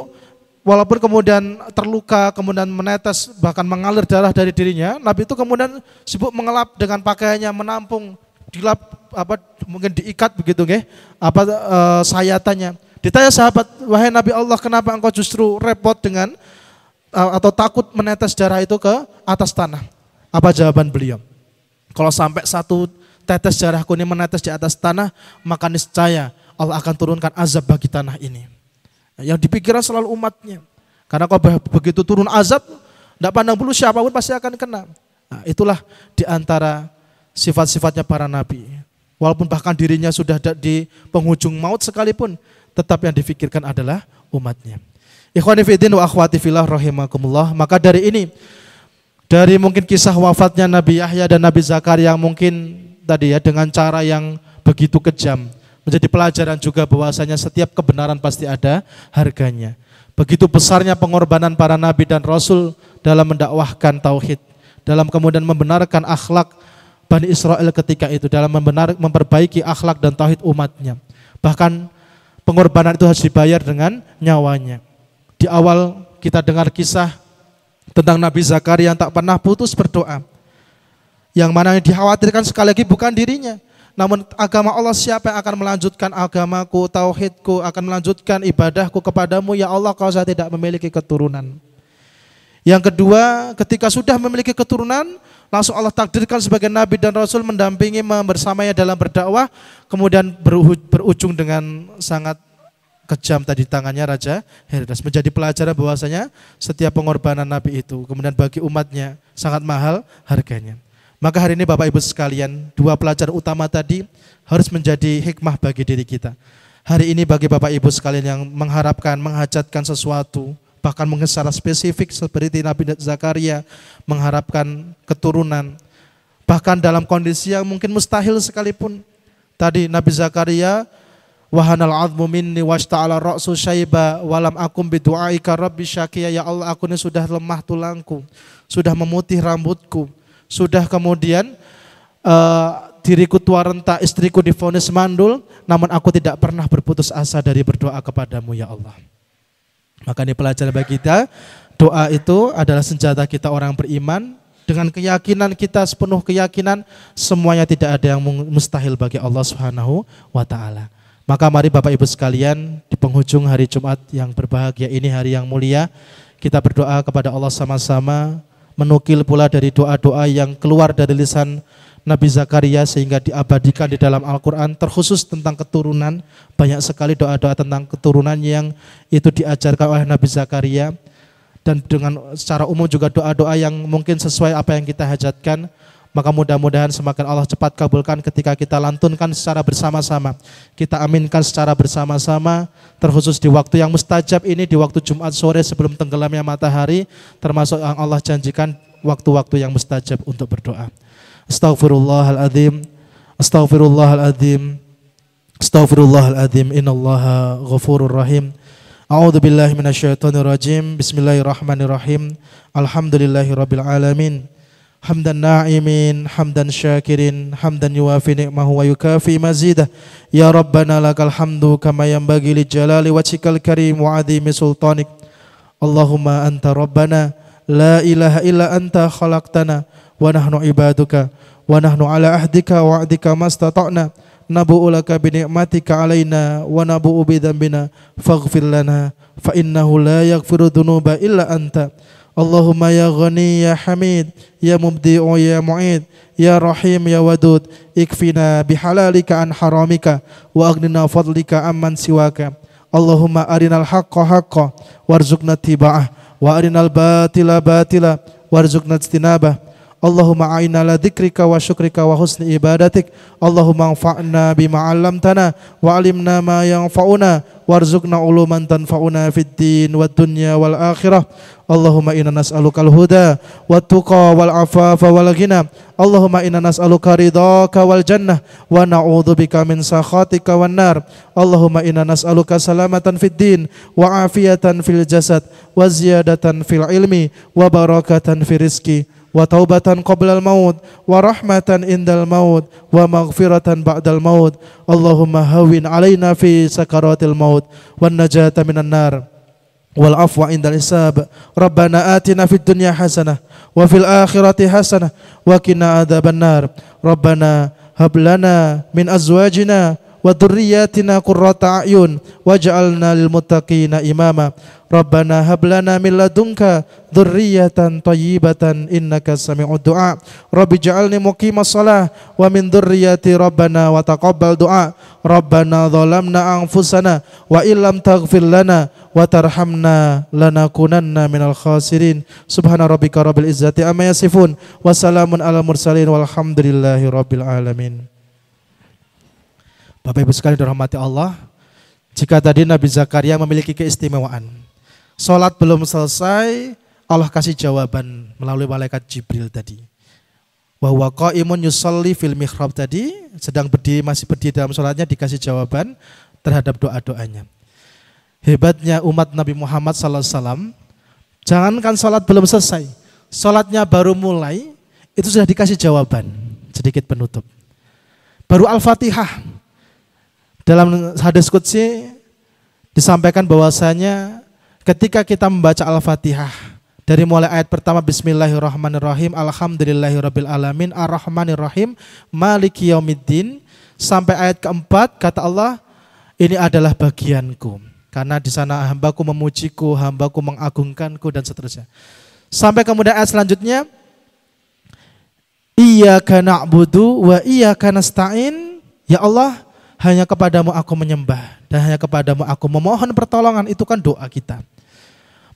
walaupun kemudian terluka, kemudian menetes, bahkan mengalir darah dari dirinya, Nabi itu kemudian sibuk mengelap dengan pakaiannya, menampung, dilap, mungkin diikat begitu, sayatannya. Ditanya sahabat, wahai Nabi Allah, kenapa engkau justru repot dengan atau takut menetes darah itu ke atas tanah? Apa jawaban beliau? Kalau sampai satu tetes darahku ini menetes di atas tanah, maka niscaya Allah akan turunkan azab bagi tanah ini. Yang dipikirkan selalu umatnya. Karena kalau begitu turun azab, tidak pandang bulu siapapun pasti akan kena. Nah, itulah diantara sifat-sifatnya para nabi. Walaupun bahkan dirinya sudah di penghujung maut sekalipun, tetap yang difikirkan adalah umatnya. Ikhwani fiddin wa akhwati fillah rahimakumullah. Maka dari ini, dari mungkin kisah wafatnya Nabi Yahya dan Nabi Zakaria yang mungkin tadi dengan cara yang begitu kejam, menjadi pelajaran juga bahwasanya setiap kebenaran pasti ada harganya. Begitu besarnya pengorbanan para nabi dan rasul dalam mendakwahkan tauhid, dalam kemudian membenarkan akhlak Bani Israel ketika itu, dalam memperbaiki akhlak dan tauhid umatnya. Bahkan pengorbanan itu harus dibayar dengan nyawanya. Di awal kita dengar kisah tentang Nabi Zakaria yang tak pernah putus berdoa. Yang mana yang dikhawatirkan sekali lagi bukan dirinya, namun agama Allah, siapa yang akan melanjutkan agamaku, tauhidku, akan melanjutkan ibadahku kepadamu, ya Allah, kalau saya tidak memiliki keturunan. Yang kedua, ketika sudah memiliki keturunan, langsung Allah takdirkan sebagai nabi dan rasul mendampingi bersamanya dalam berdakwah, kemudian berujung dengan sangat kejam tadi tangannya Raja Herodes. Menjadi pelajaran bahwasanya setiap pengorbanan nabi itu kemudian bagi umatnya sangat mahal harganya. Maka hari ini Bapak Ibu sekalian, dua pelajaran utama tadi harus menjadi hikmah bagi diri kita. Hari ini bagi Bapak Ibu sekalian yang mengharapkan, menghajatkan sesuatu, bahkan mungkin secara spesifik seperti Nabi Zakaria mengharapkan keturunan, bahkan dalam kondisi yang mungkin mustahil sekalipun. Tadi Nabi Zakaria, wahanal azmu minni washta'ala ra'su syaiba walam akum bidu'aika rabbi syakiya, ya Allah, aku ini sudah lemah tulangku, sudah memutih rambutku, Sudah kemudian diriku tua renta, istriku divonis mandul, namun aku tidak pernah berputus asa dari berdoa kepadamu ya Allah. Maka ini pelajaran bagi kita, doa itu adalah senjata kita orang beriman. Dengan keyakinan kita, sepenuh keyakinan, semuanya tidak ada yang mustahil bagi Allah Subhanahu wa ta'ala. Maka mari Bapak Ibu sekalian, di penghujung hari Jumat yang berbahagia ini, hari yang mulia, kita berdoa kepada Allah sama-sama, menukil pula dari doa-doa yang keluar dari lisan Nabi Zakaria sehingga diabadikan di dalam Al-Quran, terkhusus tentang keturunan. Banyak sekali doa-doa tentang keturunan yang itu diajarkan oleh Nabi Zakaria. Dan dengan secara umum juga doa-doa yang mungkin sesuai apa yang kita hajatkan. Maka mudah-mudahan semakin Allah cepat kabulkan ketika kita lantunkan secara bersama-sama. Kita aminkan secara bersama-sama, terkhusus di waktu yang mustajab ini, di waktu Jumat sore sebelum tenggelamnya matahari, termasuk yang Allah janjikan waktu-waktu yang mustajab untuk berdoa. Astaghfirullahaladzim, astaghfirullahaladzim, astaghfirullahaladzim, innallaha ghafurur rahim. A'udzu billahi minasyaitonir rajim. Bismillahirrahmanirrahim. Alhamdulillahirabbil alamin. Hamdan na'imin, hamdan syakirin, hamdan yuwafi ni'mahu wa yukafi mazidah. Ya Rabbana lakal hamdu kama yanbaghi li jalali wajhikal karim wa 'azimi sultanik. Allahumma anta rabbana la ilaha illa anta khalaqtana wa nahnu ibaduka wa nahnu ala ahdika wa 'adika mastata'na. Nabu'u laka bi ni'matika alaina wa nabu'u bi dzambina faghfir lana fa innahu la yaghfiru dzunuba illa anta. Allahumma ya ghani ya hamid ya mubdi'u ya mu'id ya rahim ya wadud ikfina bihalalika an haramika wa aghnina fadlika amman siwaka. Allahumma arinal haqqa haqqa warzuqna tiba'ah wa arinal batila batila warzuqna ijtinabah. Allahumma a'inna ala dzikrika wa syukrika wa husni ibadatik. Allahumma anfa'na bima 'allamtana wa 'allimna ma yanfa'una warzuqna uluman tanfa'una fid din wad dunya wal akhirah. Allahumma inna nas'alukal huda wat tuqa wal afafa wal ghina. Allahumma inna nas'aluka ridhaka wal jannah wa na'udzubika min sakhatika wan nar. Allahumma inna nas'aluka salamatan fid din wa afiyatan fil jasad wa ziyadatan fil ilmi wa barakatan fil rizqi wa taubatan qablal maut wa rahmatan indal maut wa maghfiratan ba'dal maut. Allahumma hawwin alaina fi sakaratil maut wan najata minan nar wal afwa indal hisab. Rabbana atina fid dunya hasanah wa fil akhirati hasanah wa qina adzabannar. Rabbana hab lana min azwajina wa dzurriyyatina qurrata a'yun waj'alna lil muttaqina imama. Rabbana hab lana min ladunka dzurriyyatan thayyibatan innaka sami'ud du'a. Rabbi ij'alni muqimas shalah wa min dzurriyyati rabbana wa taqabbal du'a. Rabbana zalamna anfusana wa illam taghfir lana wa tarhamna lanakunanna minal khasirin. Subhana rabbika rabbil izzati amma yasifun wa salamun alal mursalin walhamdulillahi rabbil alamin. Bapak Ibu sekalian dirahmati Allah, jika tadi Nabi Zakaria memiliki keistimewaan, sholat belum selesai, Allah kasih jawaban melalui malaikat Jibril tadi. Wa huwa qa'imun yusalli fil mihrab tadi, sedang berdiri, masih berdiri dalam sholatnya, dikasih jawaban terhadap doa-doanya. Hebatnya umat Nabi Muhammad SAW, jangankan sholat belum selesai, sholatnya baru mulai, itu sudah dikasih jawaban. Sedikit penutup. Baru Al-Fatihah. Dalam hadis qudsi disampaikan bahwasanya ketika kita membaca Al-Fatihah dari mulai ayat pertama Bismillahirrahmanirrahim, Alhamdulillahirabbil alamin, Ar-Rahmanirrahim, Maliki yaumiddin, sampai ayat keempat kata Allah, ini adalah bagianku. Karena di sana hambaku memujiku, hambaku mengagungkanku dan seterusnya. Sampai kemudian ayat selanjutnya, Iyyaka na'budu wa iyyaka nasta'in, ya Allah, hanya kepadamu aku menyembah dan hanya kepadamu aku memohon pertolongan. Itu kan doa kita.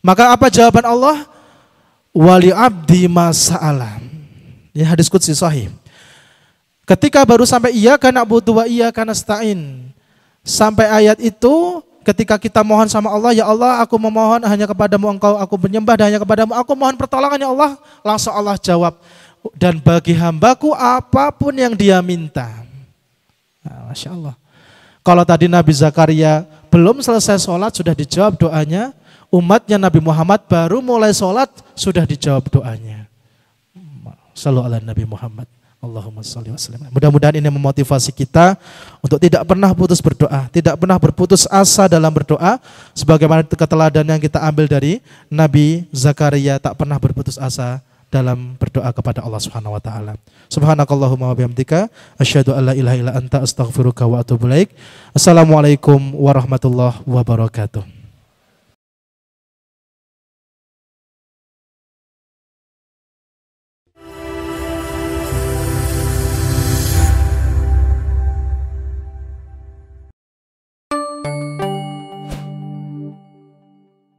Maka apa jawaban Allah? Wali abdi masa'alam. Ini hadis qudsi sahih. Ketika baru sampai iyyaka na'budu wa iyyaka nasta'in, sampai ayat itu, ketika kita mohon sama Allah, ya Allah aku memohon hanya kepadamu engkau aku menyembah dan hanya kepadamu aku mohon pertolongan ya Allah. Langsung Allah jawab, dan bagi hambaku apapun yang dia minta. Nah, Masya Allah. Kalau tadi Nabi Zakaria belum selesai sholat sudah dijawab doanya, umatnya Nabi Muhammad baru mulai sholat sudah dijawab doanya. Shallu ala Nabi Muhammad. Allahumma sholli wa sallim. Mudah-mudahan ini memotivasi kita untuk tidak pernah putus berdoa, tidak pernah berputus asa dalam berdoa, sebagaimana keteladanan yang kita ambil dari Nabi Zakaria, tak pernah berputus asa dalam berdoa kepada Allah Subhanahu wa taala. Subhanakallahumma wa bihamdika asyhadu an la ilaha illa anta astaghfiruka wa atubu ilaik. Assalamualaikum warahmatullahi wabarakatuh.